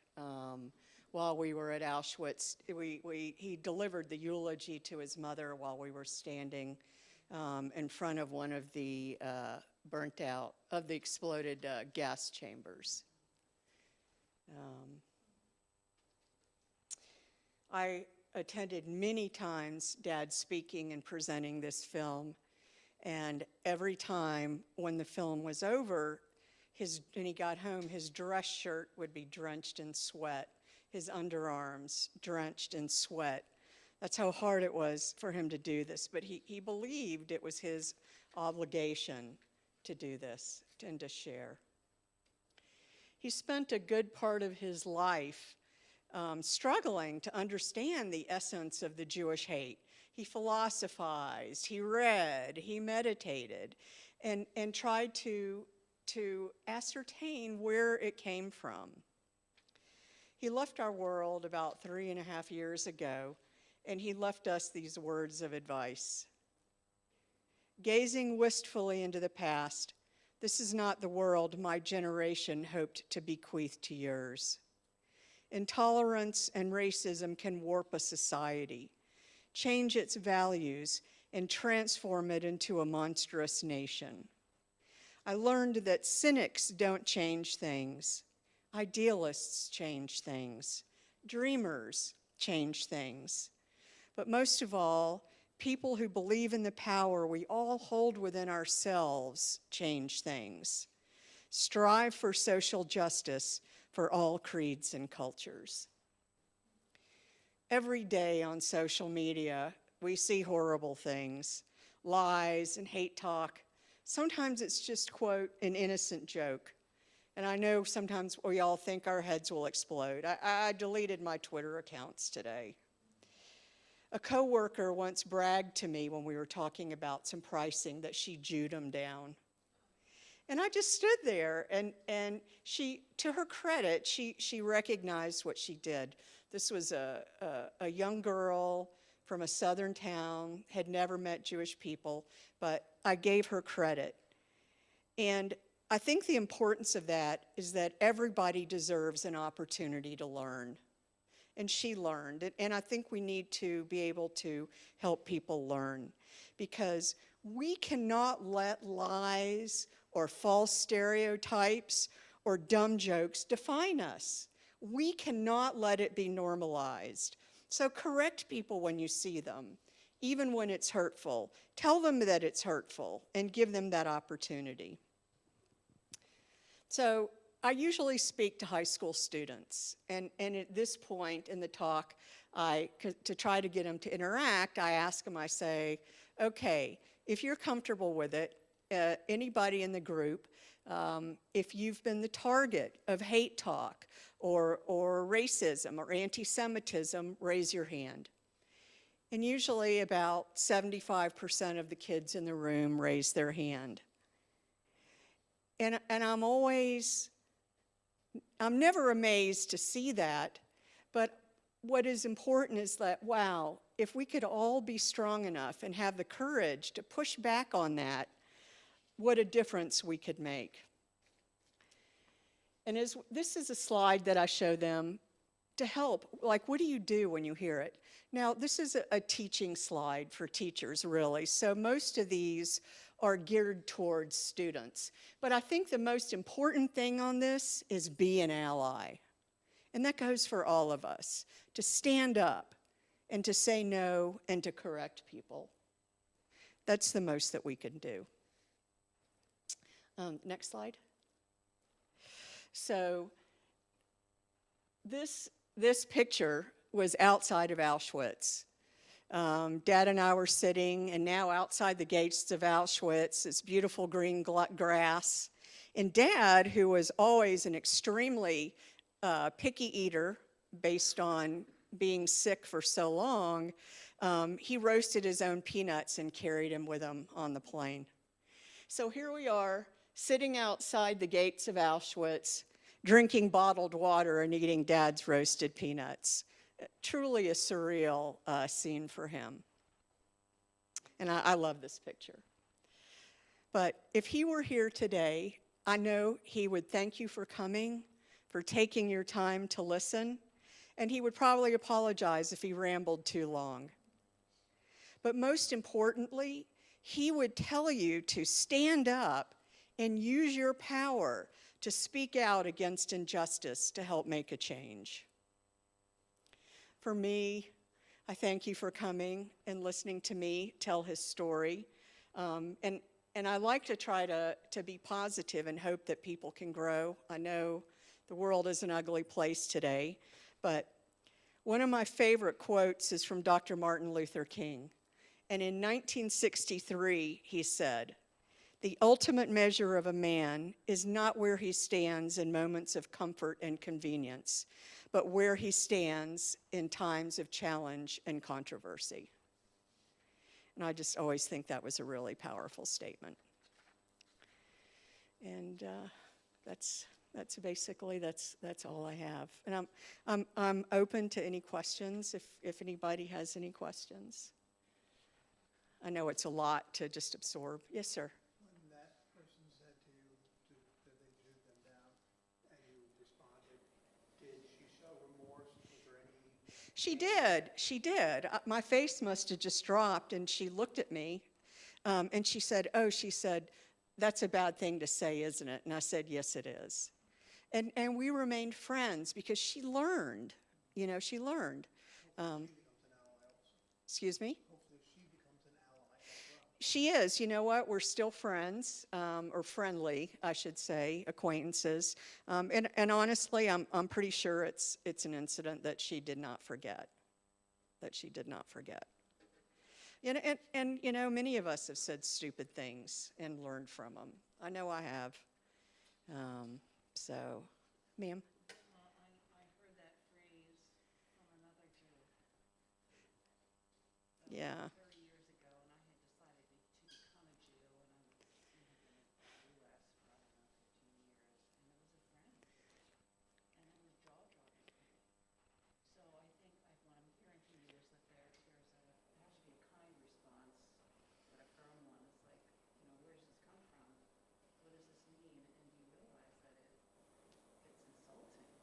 while we were at Auschwitz. He delivered the eulogy to his mother while we were standing in front of one of the exploded gas chambers. I attended many times Dad speaking and presenting this film, and every time when the film was over, and he got home, his dress shirt would be drenched in sweat, his underarms drenched in sweat. That's how hard it was for him to do this, but he believed it was his obligation to do this and to share. He spent a good part of his life struggling to understand the essence of the Jewish hate. He philosophized, he read, he meditated, and tried to ascertain where it came from. He left our world about 3.5 years ago, and he left us these words of advice. Gazing wistfully into the past, this is not the world my generation hoped to bequeath to yours. Intolerance and racism can warp a society, change its values, and transform it into a monstrous nation. I learned that cynics don't change things. Idealists change things. Dreamers change things. But most of all, people who believe in the power we all hold within ourselves change things. Strive for social justice for all creeds and cultures. Every day on social media, we see horrible things, lies and hate talk. Sometimes it's just, quote, an innocent joke. And I know sometimes we all think our heads will explode. I deleted my Twitter accounts today. A coworker once bragged to me when we were talking about some pricing that she Jewed them down. And I just stood there, and she, to her credit, she recognized what she did. This was a young girl from a southern town, had never met Jewish people, but I gave her credit. And I think the importance of that is that everybody deserves an opportunity to learn. And she learned. And I think we need to be able to help people learn, because we cannot let lies or false stereotypes or dumb jokes define us. We cannot let it be normalized. So correct people when you see them, even when it's hurtful. Tell them that it's hurtful and give them that opportunity. So I usually speak to high school students, and at this point in the talk, to try to get them to interact, I ask them, I say, okay, if you're comfortable with it, anybody in the group, if you've been the target of hate talk or racism or anti-Semitism, raise your hand. And usually about 75% of the kids in the room raise their hand. And I'm never amazed to see that, but what is important is that, wow, if we could all be strong enough and have the courage to push back on that, what a difference we could make. And this is a slide that I show them to help. Like, what do you do when you hear it? Now, this is a teaching slide for teachers, really. So most of these are geared towards students. But I think the most important thing on this is be an ally. And that goes for all of us, to stand up and to say no and to correct people. That's the most that we can do. Next slide. So this picture was outside of Auschwitz. Dad and I were sitting, and now outside the gates of Auschwitz, it's beautiful green grass. And Dad, who was always an extremely picky eater based on being sick for so long, he roasted his own peanuts and carried them with him on the plane. So here we are, sitting outside the gates of Auschwitz, drinking bottled water and eating Dad's roasted peanuts. Truly a surreal scene for him. And I love this picture. But if he were here today, I know he would thank you for coming, for taking your time to listen, and he would probably apologize if he rambled too long. But most importantly, he would tell you to stand up and use your power to speak out against injustice to help make a change. For me, I thank you for coming and listening to me tell his story. And I like to try to be positive and hope that people can grow. I know the world is an ugly place today, but one of my favorite quotes is from Dr. Martin Luther King. And in 1963, he said, "The ultimate measure of a man is not where he stands in moments of comfort and convenience, but where he stands in times of challenge and controversy." And I just always think that was a really powerful statement. And that's basically that's all I have. And I'm open to any questions if anybody has any questions. I know it's a lot to just absorb. Yes, sir. When that person said to you that they juked them down and you responded, did she show remorse? Was there any? She did. My face must have just dropped, and she looked at me, and she said, "That's a bad thing to say, isn't it?" And I said, "Yes, it is." And we remained friends because she learned. She learned. Excuse me? She is. You know what? We're still friends, or friendly, I should say, acquaintances. And honestly, I'm pretty sure it's an incident that she did not forget. And many of us have said stupid things and learned from them. I know I have. So, ma'am. I heard that phrase from another Jew. Yeah. 30 years ago, and I had decided to become a Jew, and I was living in the U.S. for, 15 years, and it was a friend, and it was jaw-dropping to me. So I think what I'm hearing from you is that there has to be a kind response, but a firm one. It's like, where does this come from? What does this mean? And you realize that it's insulting to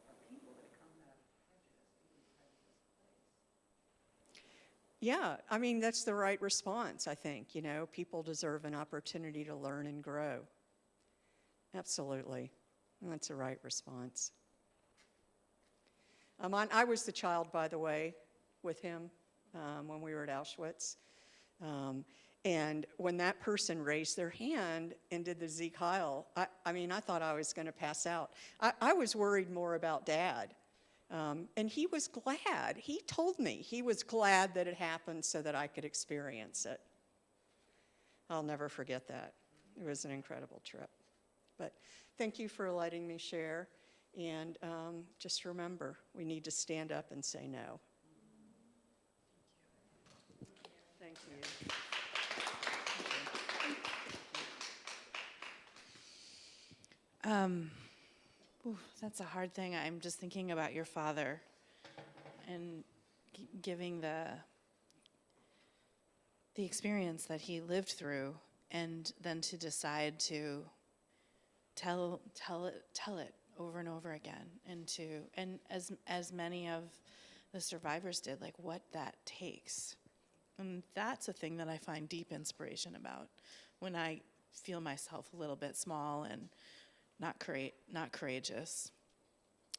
our people that it comes Yeah, I mean, that's the right response, I think. You know, people deserve an opportunity to learn and grow. Absolutely. That's the right response. I was the child, by the way, with him when we were at Auschwitz. And when that person raised their hand and did the Sieg Heil, I mean, I thought I was going to pass out. I was worried more about Dad. And he was glad. He told me he was glad that it happened so that I could experience it. I'll never forget that. It was an incredible trip. But thank you for letting me share. And just remember, we need to stand up and say no. Thank you. That's a hard thing. I'm just thinking about your father and giving the experience that he lived through, and then to decide to tell it over and over again, and as many of the survivors did, like what that takes. And that's a thing that I find deep inspiration about when I feel myself a little bit small and not courageous,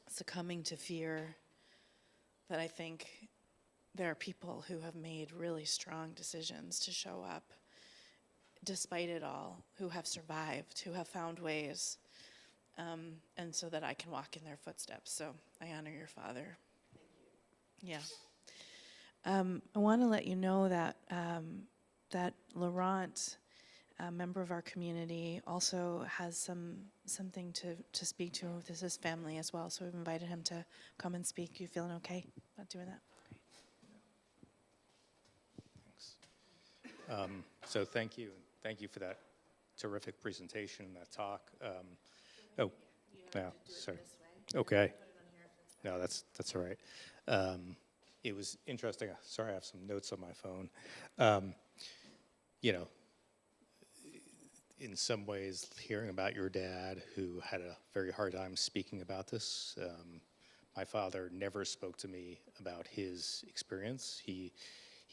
succumbing to fear, that I think there are people who have made really strong decisions to show up despite it all, who have survived, who have found ways, and so that I can walk in their footsteps. So I honor your father. Yeah. I want to let you know that that Laurent, a member of our community, also has something to speak to with his family as well. So we've invited him to come and speak. You feeling okay about doing that? Thanks. So thank you for that terrific presentation, that talk. Sorry. Okay. No, that's all right. It was interesting. Sorry, I have some notes on my phone. You know, in some ways, hearing about your dad, who had a very hard time speaking about this. My father never spoke to me about his experience. He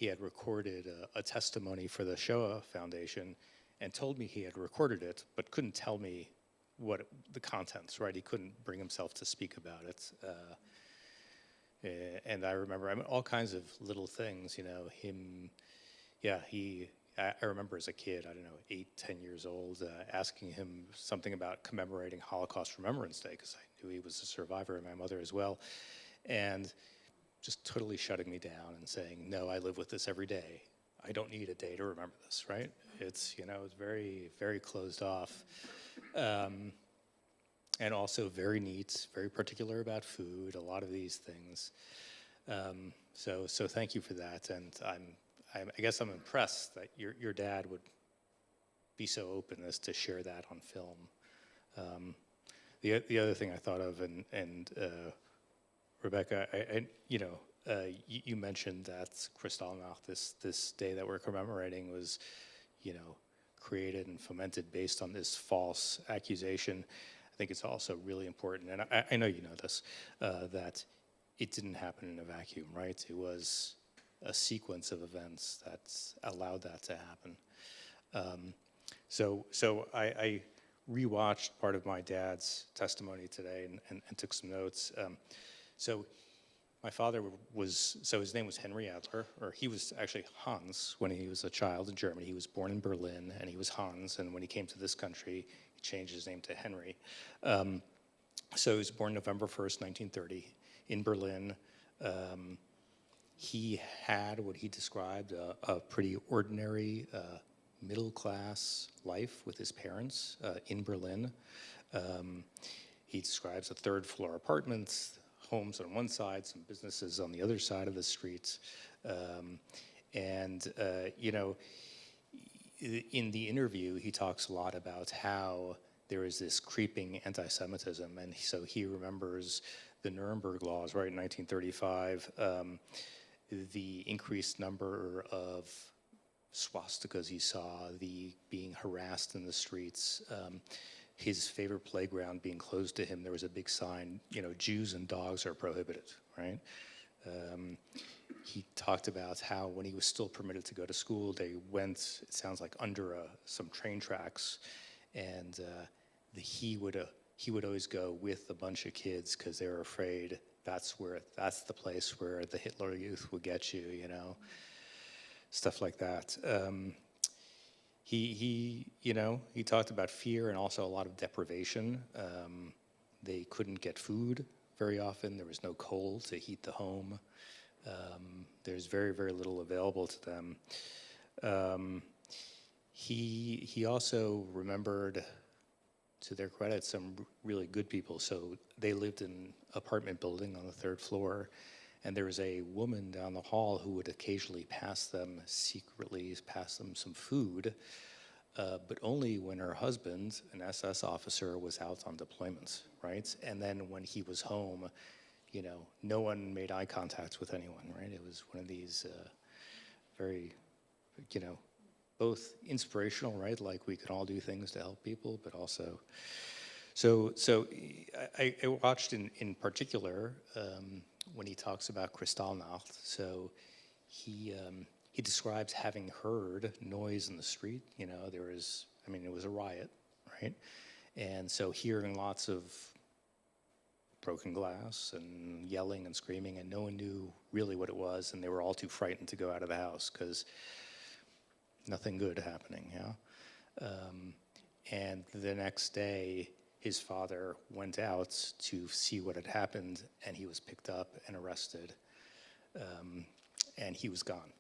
had recorded a testimony for the Shoah Foundation and told me he had recorded it, but couldn't tell me what the contents, right? He couldn't bring himself to speak about it. And I remember, all kinds of little things, you know, I remember as a kid, I don't know, 8, 10 years old, asking him something about commemorating Holocaust Remembrance Day, because I knew he was a survivor, and my mother as well, and just totally shutting me down and saying, no, I live with this every day. I don't need a day to remember this, right? It's, you know, it's very, very closed off. And also very neat, very particular about food, a lot of these things. So thank you for that, and I guess I'm impressed that your dad would be so open as to share that on film. The other thing I thought of, and Rebecca, you mentioned that Kristallnacht, this day that we're commemorating, was, you know, created and fomented based on this false accusation. I think it's also really important, and I know you know this, that it didn't happen in a vacuum, right? It was a sequence of events that allowed that to happen. So I rewatched part of my dad's testimony today and took some notes. So my father his name was Henry Adler, or he was actually Hans when he was a child in Germany. He was born in Berlin, and he was Hans, and when he came to this country, he changed his name to Henry. So he was born November 1st, 1930, in Berlin. He had what he described a pretty ordinary middle-class life with his parents in Berlin. He describes a third-floor apartments, homes on one side, some businesses on the other side of the street. You know, in the interview, he talks a lot about how there is this creeping anti-Semitism, and so he remembers the Nuremberg laws, right, in 1935, the increased number of swastikas he saw, the being harassed in the streets, his favorite playground being closed to him. There was a big sign, you know, Jews and dogs are prohibited, right? He talked about how when he was still permitted to go to school, they went, it sounds like, under some train tracks, and he would always go with a bunch of kids because they were afraid that's the place where the Hitler Youth would get you, you know, stuff like that. He talked about fear and also a lot of deprivation. They couldn't get food very often. There was no coal to heat the home. There's very, very little available to them. He also remembered, to their credit, some really good people. So they lived in an apartment building on the 3rd floor, and there was a woman down the hall who would occasionally secretly pass them some food, but only when her husband, an SS officer, was out on deployment, right? And then when he was home, you know, no one made eye contact with anyone, right? It was one of these very, you know, both inspirational, right? Like we can all do things to help people, but also, so I watched in particular when he talks about Kristallnacht. So he describes having heard noise in the street. You know, it was a riot, right? And so hearing lots of broken glass and yelling and screaming, and no one knew really what it was, and they were all too frightened to go out of the house because nothing good happening, yeah. And the next day, his father went out to see what had happened, and he was picked up and arrested, and he was gone.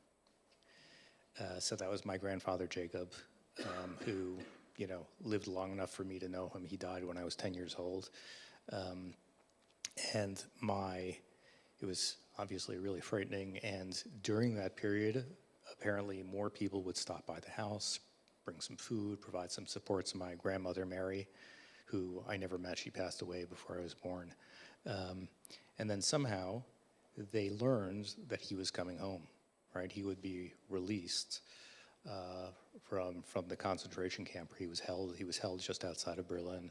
So that was my grandfather, Jacob, who, you know, lived long enough for me to know him. He died when I was 10 years old. And it was obviously really frightening, and during that period, apparently more people would stop by the house, bring some food, provide some support to my grandmother, Mary, who I never met. She passed away before I was born. And then somehow they learned that he was coming home, right? He would be released from the concentration camp where he was held. He was held just outside of Berlin.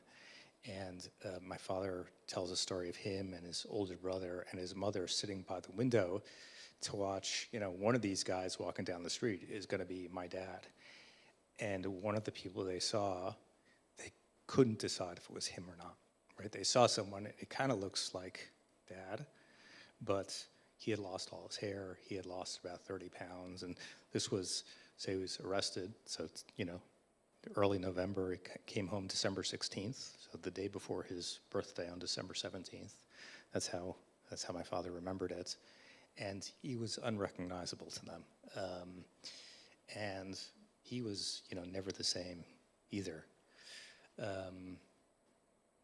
And my father tells a story of him and his older brother and his mother sitting by the window to watch, you know, one of these guys walking down the street is going to be my dad. And one of the people they saw, they couldn't decide if it was him or not, right? They saw someone, it kind of looks like Dad, but he had lost all his hair. He had lost about 30 pounds. And this was, say he was arrested, so it's, you know, early November. He came home December 16th, so the day before his birthday on December 17th. That's how my father remembered it. And he was unrecognizable to them. And he was, you know, never the same either.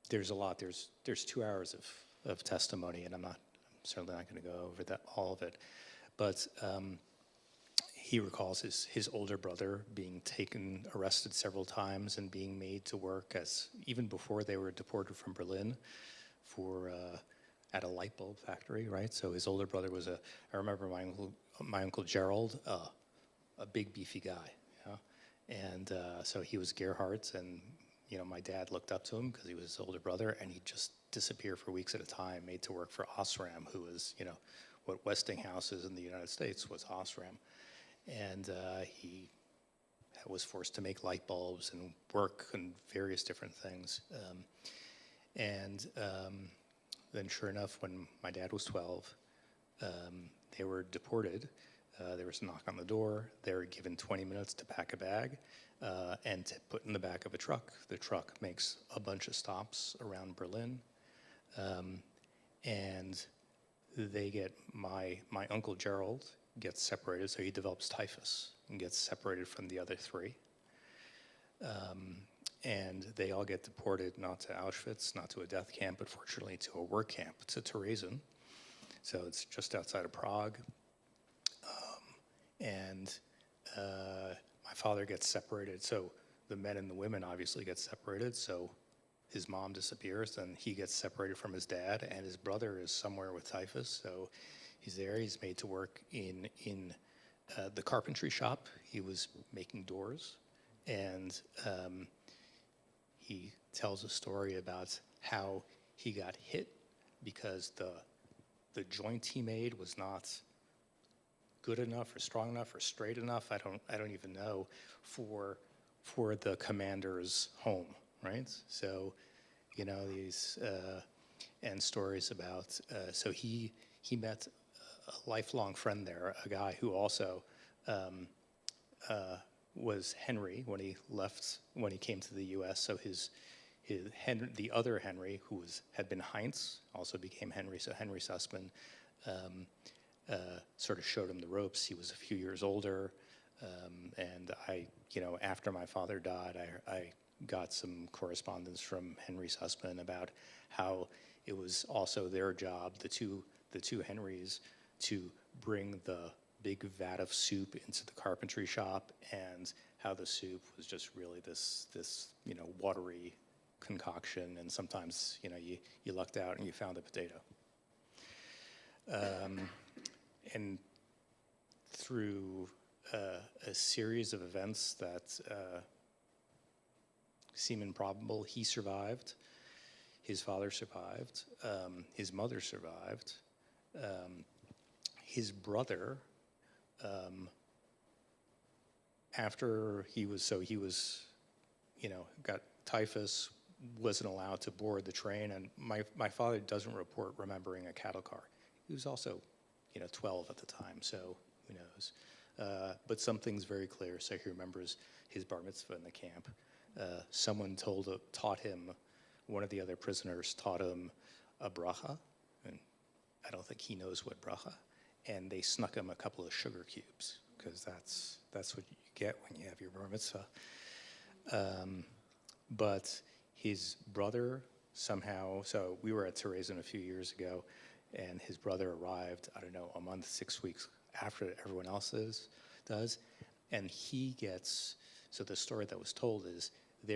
There's a lot. There's 2 hours of testimony, and I'm certainly not going to go over all of it. But he recalls his older brother being arrested several times and being made to work even before they were deported from Berlin at a light bulb factory, right? So his older brother I remember my uncle Gerald, a big beefy guy, yeah? And so he was Gerhardt's, and, you know, my dad looked up to him because he was his older brother, and he'd just disappear for weeks at a time, made to work for Osram, who was, you know, what Westinghouse is in the United States was Osram. And he was forced to make light bulbs and work on various different things. Then sure enough, when my dad was 12, they were deported. There was a knock on the door. They were given 20 minutes to pack a bag and to put in the back of a truck. The truck makes a bunch of stops around Berlin. And they get, my uncle Gerald gets separated, so he develops typhus and gets separated from the other three. And they all get deported, not to Auschwitz, not to a death camp, but fortunately to a work camp, to Theresen. So it's just outside of Prague. My father gets separated. So the men and the women obviously get separated. So his mom disappears, and he gets separated from his dad, and his brother is somewhere with typhus. So he's there. He's made to work in the carpentry shop. He was making doors, and he tells a story about how he got hit because the joint he made was not good enough or strong enough or straight enough. I don't even know for the commander's home, right? So, you know, these and stories about. So he met a lifelong friend there, a guy who also was Henry when he came to the U.S. So the other Henry, who had been Heinz, also became Henry. So Henry Sussman sort of showed him the ropes. He was a few years older, and after my father died, I got some correspondence from Henry Sussman about how it was also their job, the two Henrys, to bring the big vat of soup into the carpentry shop, and how the soup was just really this watery concoction, and sometimes you lucked out and you found a potato. And through a series of events that seem improbable, he survived, his father survived, his mother survived, his brother, after he got typhus, wasn't allowed to board the train, and my father doesn't report remembering a cattle car. He was also 12 at the time, so who knows. But something's very clear. So he remembers his bar mitzvah in the camp. Someone taught him, one of the other prisoners taught him a bracha, and I don't think he knows what bracha, and they snuck him a couple of sugar cubes, because that's what you get when you have your bar mitzvah. But his brother somehow, so we were at Theresen a few years ago, and his brother arrived, I don't know, a month, 6 weeks after everyone else does, and he gets, so the story that was told is the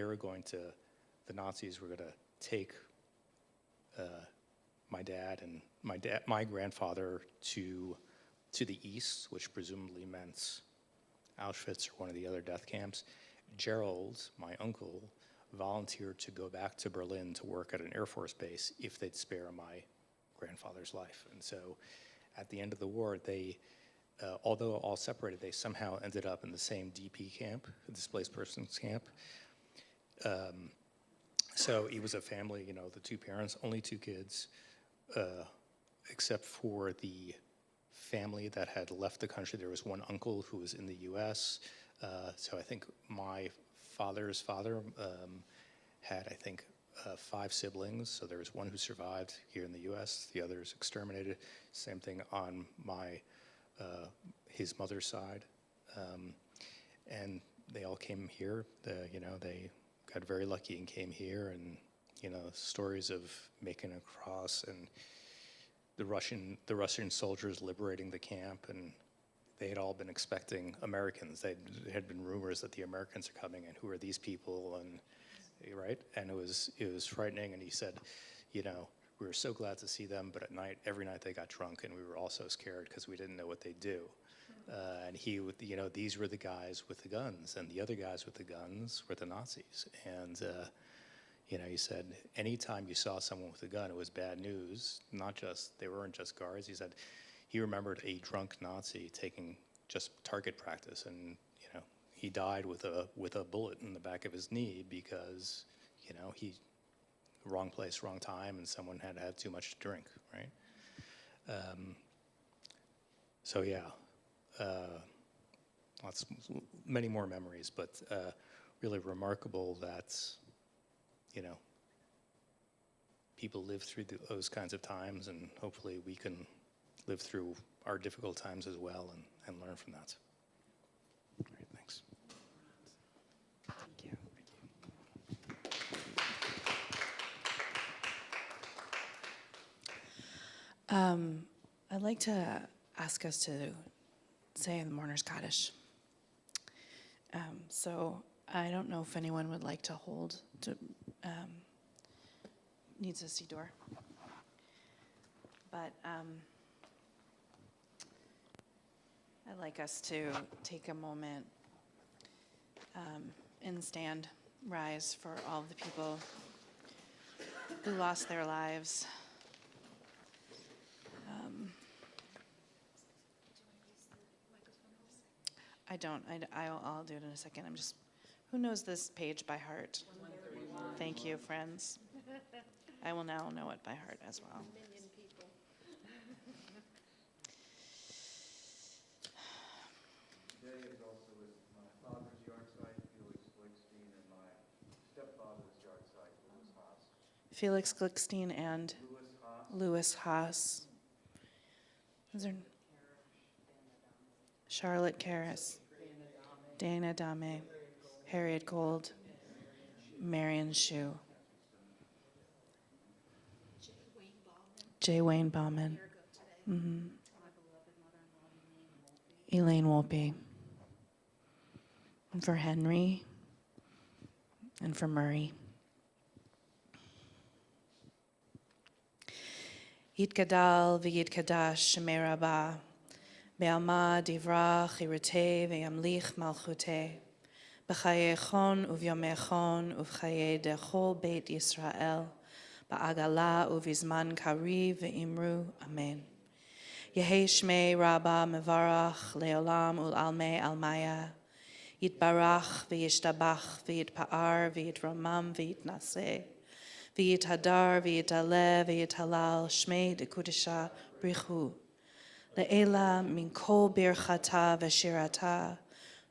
Nazis were going to take my grandfather to the east, which presumably meant Auschwitz or one of the other death camps. Gerald, my uncle, volunteered to go back to Berlin to work at an Air Force base if they'd spare my grandfather's life. And so at the end of the war, they, although all separated, they somehow ended up in the same DP camp, a displaced persons camp. So it was a family, the two parents, only two kids, except for the family that had left the country. There was one uncle who was in the U.S. So I think my father's father had, 5 siblings. So there was one who survived here in the U.S., the others exterminated. Same thing on his mother's side. And they all came here. They got very lucky and came here, and stories of making a cross, and the Russian soldiers liberating the camp, and they had all been expecting Americans. There had been rumors that the Americans are coming, and who are these people, and right? And it was frightening. And he said, we were so glad to see them, but every night they got drunk, and we were all so scared because we didn't know what they'd do. And these were the guys with the guns, and the other guys with the guns were the Nazis. And he said anytime you saw someone with a gun, it was bad news. They weren't just guards. He said he remembered a drunk Nazi taking just target practice, and he died with a bullet in the back of his knee because he wrong place, wrong time, and someone had too much to drink, right? So yeah. Many more memories, but really remarkable that, people live through those kinds of times, and hopefully we can live through our difficult times as well and learn from that. All right, thanks. Thank you. I'd like to ask us to say the Mourner's Kaddish. So I don't know if anyone would like to needs a siddur. But I'd like us to take a moment and rise for all of the people who lost their lives don't. I'll do it in a second. I'm just, who knows this page by heart? Thank you, friends. I will now know it by heart as well. Today is also my father's yard site, Felix Glickstein, and my stepfather's yard site, Louis Haas. Felix Glickstein and Louis Haas. Is there Charlotte Karras, Dana Dame, Harriet Gold, Marion Shue, J. Wayne Bauman, Elaine Wolpe, and for Henry, and for Murray. Yitgadal v'yitkadash shemei rabbah, be'alma divra chirutei ve'yamlich malchutei, b'chayei uvyomei uv'chayei dechol beit Yisrael, ba'agala uvizman kariv ve'imru, amen. Yehei shmei rabbah mevarach le'olam ul'almei almaya, yitbarach v'yishtabach v'yitpa'ar v'yitramam v'yitnaseh, v'yithadar v'yitale v'yithalal shmei dekudesha brichu, le'ela min kol birchata v'shirata,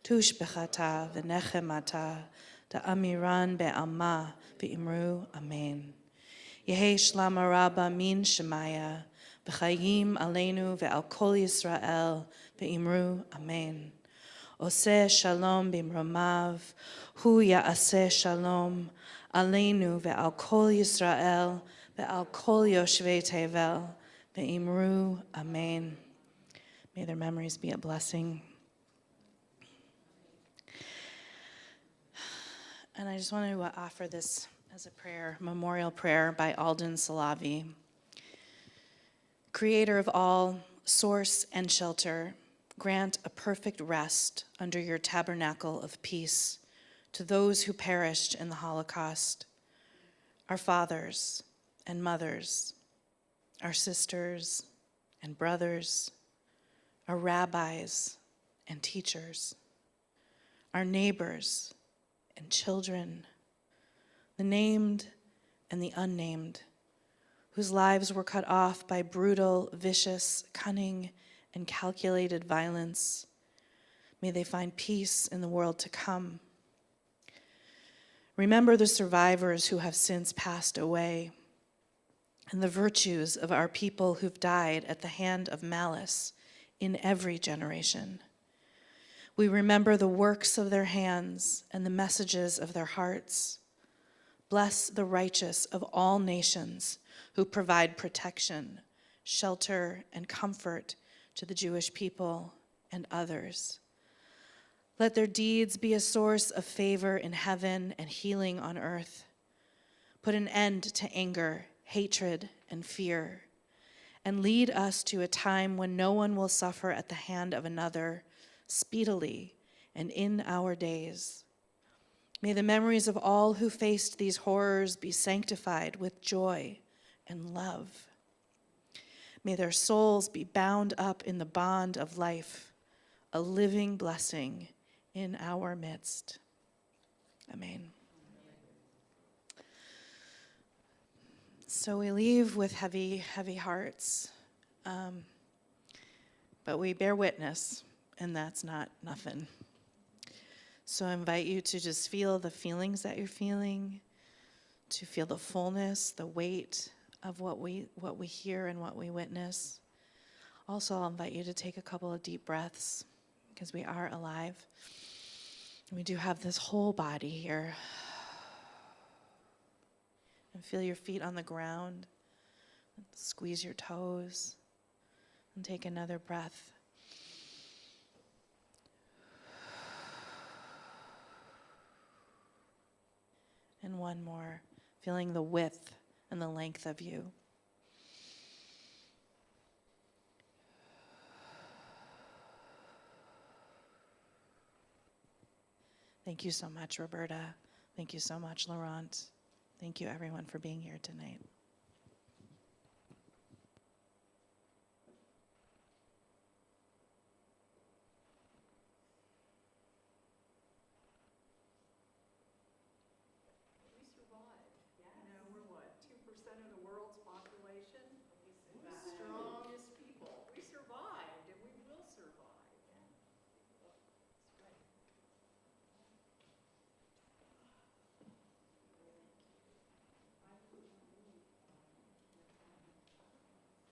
tushbechata v'nechemata, da'amiran be'alma v'imru, amen. Yehei shlama rabba min shemaya, v'chayim aleinu ve'al kol Yisrael, ve'imru, amen. Oseh shalom bimromav, hu ya'aseh shalom, aleinu ve'al kol Yisrael, ve'al kol yoshvei tevel, ve'imru, amen. May their memories be a blessing. And I just want to offer this as a prayer, memorial prayer by Alden Salavi. Creator of all, source and shelter, grant a perfect rest under your tabernacle of peace to those who perished in the Holocaust, our fathers and mothers, our sisters and brothers, our rabbis and teachers, our neighbors and children, the named and the unnamed, whose lives were cut off by brutal, vicious, cunning, and calculated violence. May they find peace in the world to come. Remember the survivors who have since passed away, and the virtues of our people who've died at the hand of malice in every generation. We remember the works of their hands and the messages of their hearts. Bless the righteous of all nations who provide protection, shelter, and comfort to the Jewish people and others. Let their deeds be a source of favor in heaven and healing on earth. Put an end to anger, hatred, and fear, and lead us to a time when no one will suffer at the hand of another, speedily and in our days. May the memories of all who faced these horrors be sanctified with joy and love. May their souls be bound up in the bond of life, a living blessing in our midst. Amen. So we leave with heavy, heavy hearts, but we bear witness, and that's not nothing. So I invite you to just feel the feelings that you're feeling, to feel the fullness, the weight of what we hear and what we witness. Also, I'll invite you to take a couple of deep breaths, because we are alive. We do have this whole body here. And feel your feet on the ground. Squeeze your toes. And take another breath. And one more, feeling the width and the length of you. Thank you so much, Roberta. Thank you so much, Laurent. Thank you, everyone, for being here tonight.